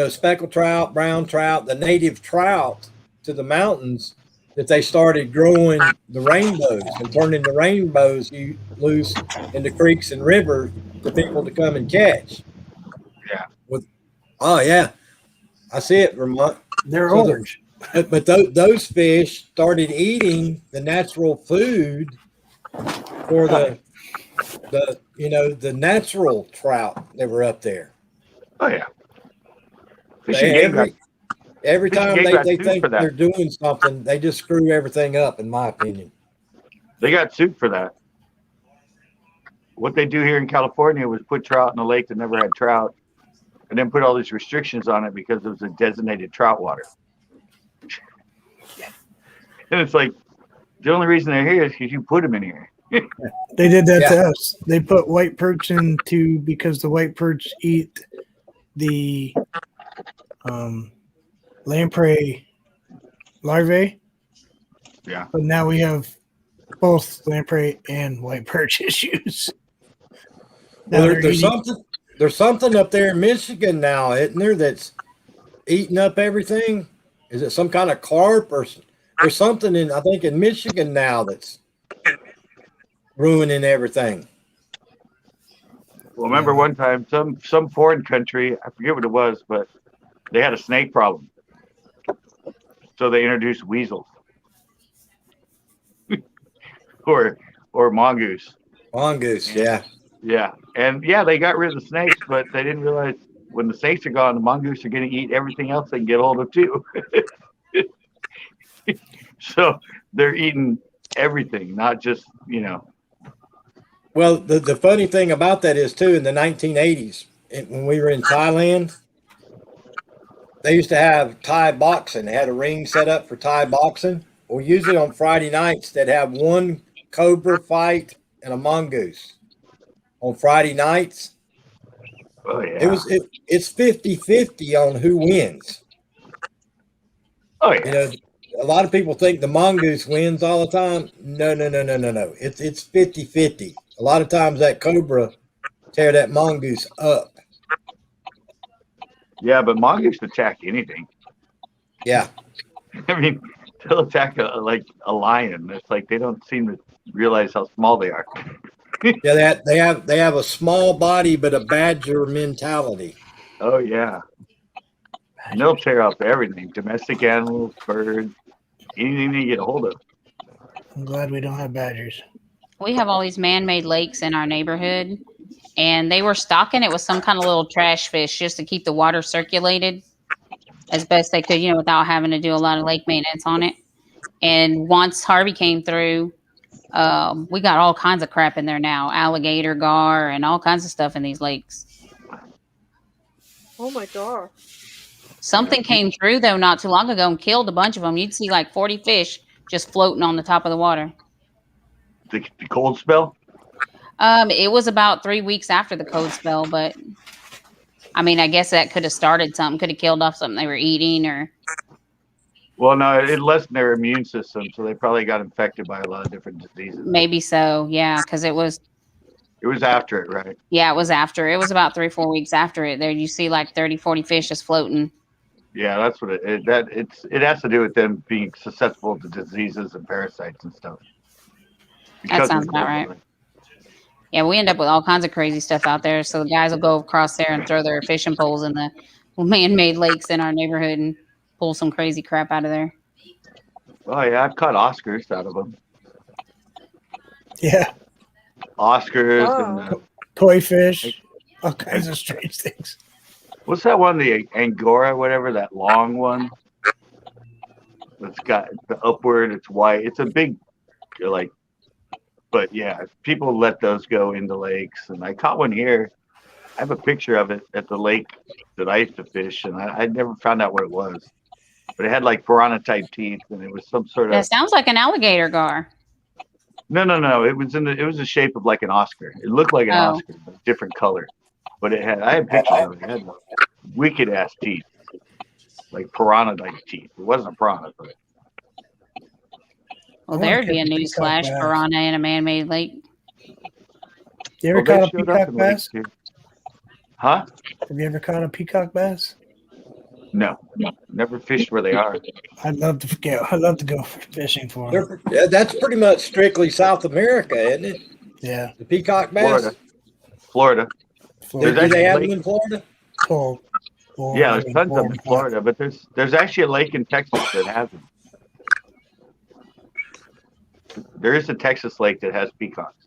speckled trout, brown trout, the native trout to the mountains that they started growing the rainbows and turning the rainbows loose into creeks and rivers for people to come and catch. Yeah. Oh yeah, I see it, Vermont. They're So orange. But those fish started eating the natural food for the natural trout that were up there. Oh yeah. Fishing game got Every Fishing time game got they sued think for that. they're doing something, they just screw everything up, in my opinion. They got sued for that. What they do here in California was put trout in a lake that never had trout, and then put all these restrictions on it because it was a designated trout water. And it's like, the only reason they're here is because you put them in here. They did that to Yeah. us. They put white perch in too because the white perch eat the lamprey larvae. Yeah. But now we have both lamprey and white perch issues. Now Well, they're eating- there's something up there in Michigan now, isn't there, that's eating up everything? Is it some kind of carp or there's something I think in Michigan now that's ruining everything? Well, remember one time, some foreign country, I forget what it was, but they had a snake problem. So they introduced weasels. or mongoose. Mongoose, yeah. Yeah. And yeah, they got rid of the snakes, but they didn't realize when the snakes are gone, the mongoose are going to eat everything else they can get hold of too. So they're eating everything, not just, Well, the funny thing about that is too, in the 1980s, when we were in Thailand, they used to have Thai boxing. They had a ring set up for Thai boxing. Well, usually on Friday nights, they'd have one cobra fight and a mongoose on Friday nights. oh yeah. It's 50-50 on who wins. Oh yeah. A lot of people think the mongoose wins all the time. No. It's 50-50. A lot of times that cobra tear that mongoose up. Yeah, but mongoose attack anything. Yeah. I mean, they'll attack like a lion. It's like they don't seem to realize how small they are. Yeah, they have a small body but a badger mentality. Oh yeah. And they'll tear up everything. Domestic animals, birds, anything they get a hold of. I'm glad we don't have badgers. We have all these man-made lakes in our neighborhood, and they were stocking it with some kind of little trash fish just to keep the water circulated as best they could, without having to do a lot of lake maintenance on it. And once Harvey came through, we got all kinds of crap in there now, alligator gar and all kinds of stuff in these lakes. Oh my god. Something came through though not too long ago and killed a bunch of them. You'd see like 40 fish just floating on the top of the water. The cold spell? It was about 3 weeks after the cold spell, but I mean, I guess that could have started something, could have killed off something they were eating or. Well, no, it lessened their immune system, so they probably got infected by a lot of different diseases. Maybe so, yeah, because it was after it, right? Yeah, it was after. It was about 3 or 4 weeks after it. There, you see like 30, 40 fish just floating. Yeah, that's what it has to do with them being susceptible to diseases and parasites and stuff. That sounds about right. Yeah, we end up with all kinds of crazy stuff out there. So the guys will go across there and throw their fishing poles in the man-made lakes in our neighborhood and pull some crazy crap out of there. Oh yeah, I've caught Oscars out of them. Yeah. Oscars Oh. and Koi fish, all kinds of strange things. what's that one? The Angora, whatever, that long one. It's got the upward. It's white. It's a big, like. But yeah, people let those go into lakes, and I caught one here. I have a picture of it at the lake that I used to fish, and I never found out what it was. But it had like piranha type teeth, and it was some sort of. That sounds like an alligator gar. No. It was the shape of like an Oscar. It looked like an Oscar, but different color. But I had pictures of it. It had wicked ass teeth, like piranha like teeth. It wasn't a piranha, but. Well, there'd be a news flash piranha in a man-made lake. You ever caught a peacock bass? Huh? Have you ever caught a peacock bass? No, never fished where they are. I'd love to go fishing for them. Yeah, that's pretty much strictly South America, isn't it? Yeah. The peacock bass. Florida. Do they have them in Florida? Cool. Yeah, there's tons of them in Florida, but there's actually a lake in Texas that has them. There is a Texas lake that has peacocks.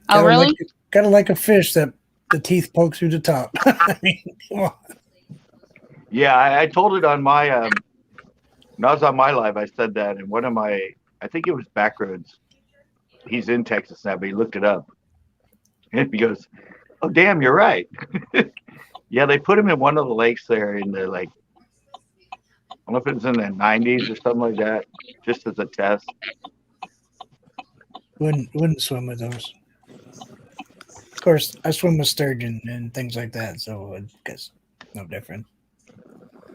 Oh, really? Kind of like a fish that the teeth poke through the top. I mean, come on. Yeah, I told it on my when I was on my live. I said that, and one of my, I think it was Backroads. He's in Texas now, but he looked it up, and he goes, "Oh, damn, you're right." Yeah, they put him in one of the lakes there in the like, I don't know if it was in the 90s or something like that, just as a test. Wouldn't swim with those. Of course, I swim with sturgeon and things like that, so I guess no different.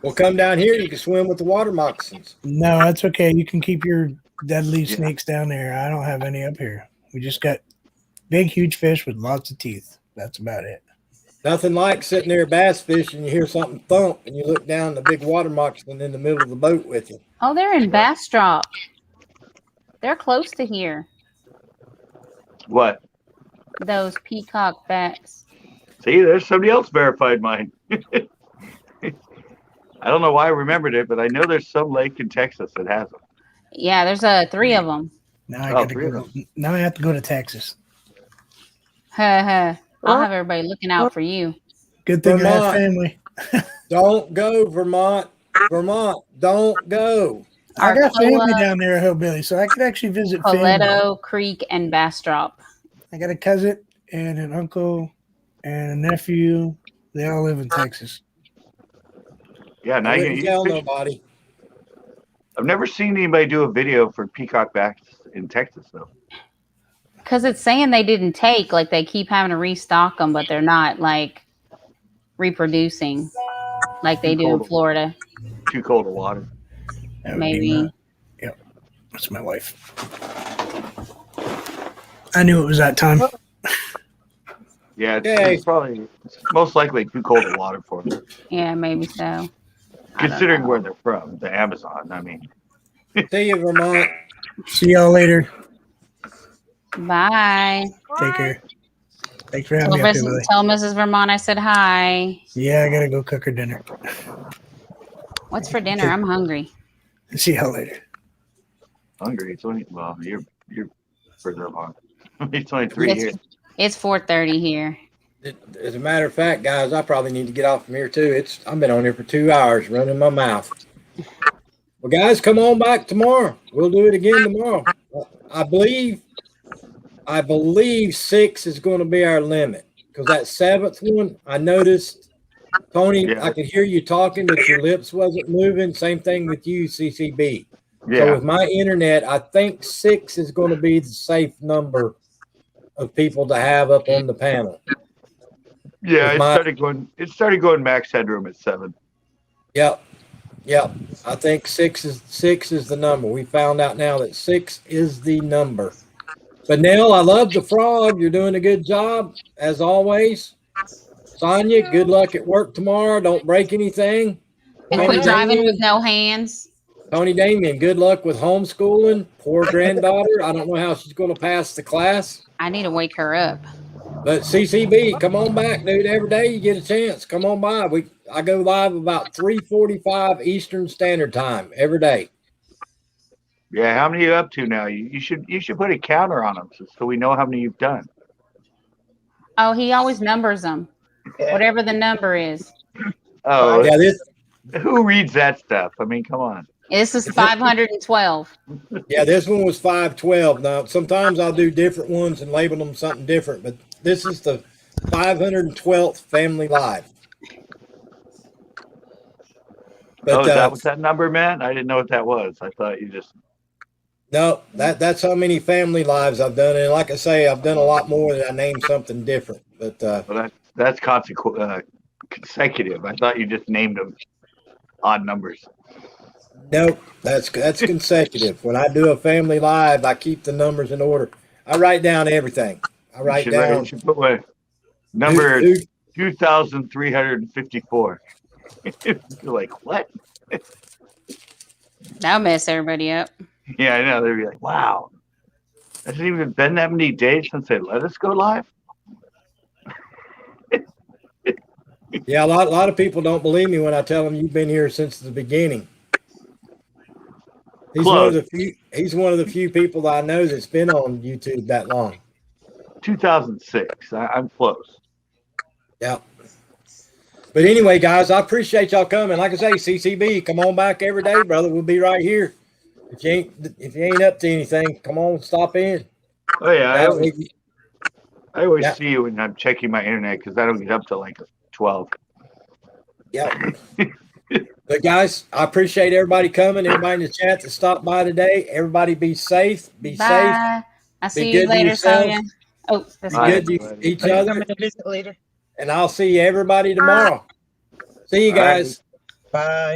Well, come down here. You can swim with the water moccasins. No, that's okay. You can keep your deadly snakes down there. I don't have any up here. We just got big, huge fish with lots of teeth. That's about it. Nothing like sitting there bass fishing, you hear something thump, and you look down the big water moccasin in the middle of the boat with you. Oh, they're in Bastrop. They're close to here. What? Those peacock bats. See, there's somebody else verified mine. I don't know why I remembered it, but I know there's some lake in Texas that has them. Yeah, there's 3 of them. Now I have to go to Texas. I'll have everybody looking out for you. Good thing I have Vermont. family. Don't go, Vermont. Vermont, don't go. I got family down there, Hillbilly, so I could actually visit family. Coletto Creek and Bastrop. I got a cousin and an uncle and a nephew. They all live in Texas. Yeah, now I you wouldn't tell nobody. I've never seen anybody do a video for peacock bats in Texas, though. Because it's saying they didn't take, like they keep having to restock them, but they're not like reproducing like they do in Florida. Too cold of water. Maybe. Yep. That's my wife. I knew it was that time. Yeah, it's probably most likely too cold of water for them. Yeah, maybe so. Considering where they're from, the Amazon. I mean. See you, Vermont. See y'all later. Bye. Take care. Thanks for having me up here, Lily. Tell Mrs. Vermont I said hi. Yeah, I gotta go cook her dinner. What's for dinner? I'm hungry. See y'all later. Hungry? It's only you're further along. It's only 3 years. It's 4:30 here. As a matter of fact, guys, I probably need to get off from here too. I've been on here for 2 hours running my mouth. Well, guys, come on back tomorrow. We'll do it again tomorrow. I believe 6 is going to be our limit because that 7th one, I noticed Tony, Yeah. I could hear you talking, but your lips wasn't moving. Same thing with you, CCB. So Yeah. with my internet, I think 6 is going to be the safe number of people to have up on the panel. Yeah. With my- It started going max headroom at 7. Yep. Yep. I think 6 is the number. We found out now that 6 is the number. But Nell, I love the frog. You're doing a good job as always. Sonia, good luck at work tomorrow. Don't break anything. And Tony quit driving Damien, with no hands. Tony Damien, good luck with homeschooling. Poor granddaughter. I don't know how she's going to pass the class. I need to wake her up. But CCB, come on back, dude. Every day you get a chance. Come on by. I go live about 3:45 Eastern Standard Time every day. Yeah. How many are you up to now? You should put a counter on them so we know how many you've done. Oh, he always numbers them. Whatever the number is. Oh, Yeah, this who reads that stuff? I mean, come on. This is 512. one was 512. Now sometimes I'll do different ones and label them something different, but this is the 512th Family Live. But Is that what that number meant? I didn't know what that was. I thought you just. no, that's how many family lives I've done. And like I say, I've done a lot more that I named something different. But Well, that's consecutive. I thought you just named them odd numbers. nope, that's consecutive. When I do a family live, I keep the numbers in order. I write down everything. I write you down. should put my number Who- 2,354. You're like, what? That'll mess everybody up. Yeah, I know. They'd be like, wow. Hasn't even been that many days since they let us go live. Yeah, a lot of people don't believe me when I tell them you've been here since the beginning. He's one of the few. He's one of the few people that I know that's been on YouTube that long. 2006. I'm close. Yeah. But anyway, guys, I appreciate y'all coming. Like I say, CCB, come on back every day, brother. We'll be right here. If you ain't up to anything, come on, stop in. Oh yeah, I always Yeah. see you when I'm checking my internet because I don't get up till like 12. Yeah. But guys, I appreciate everybody coming. Everybody in the chat that stopped by today. Everybody be safe. Be safe. Bye. I'll see you good to later, yourself. Sonia. Oh, that's Be Bye. good to each Are you other. coming to visit later? And I'll see everybody tomorrow. See you All right. guys. Bye.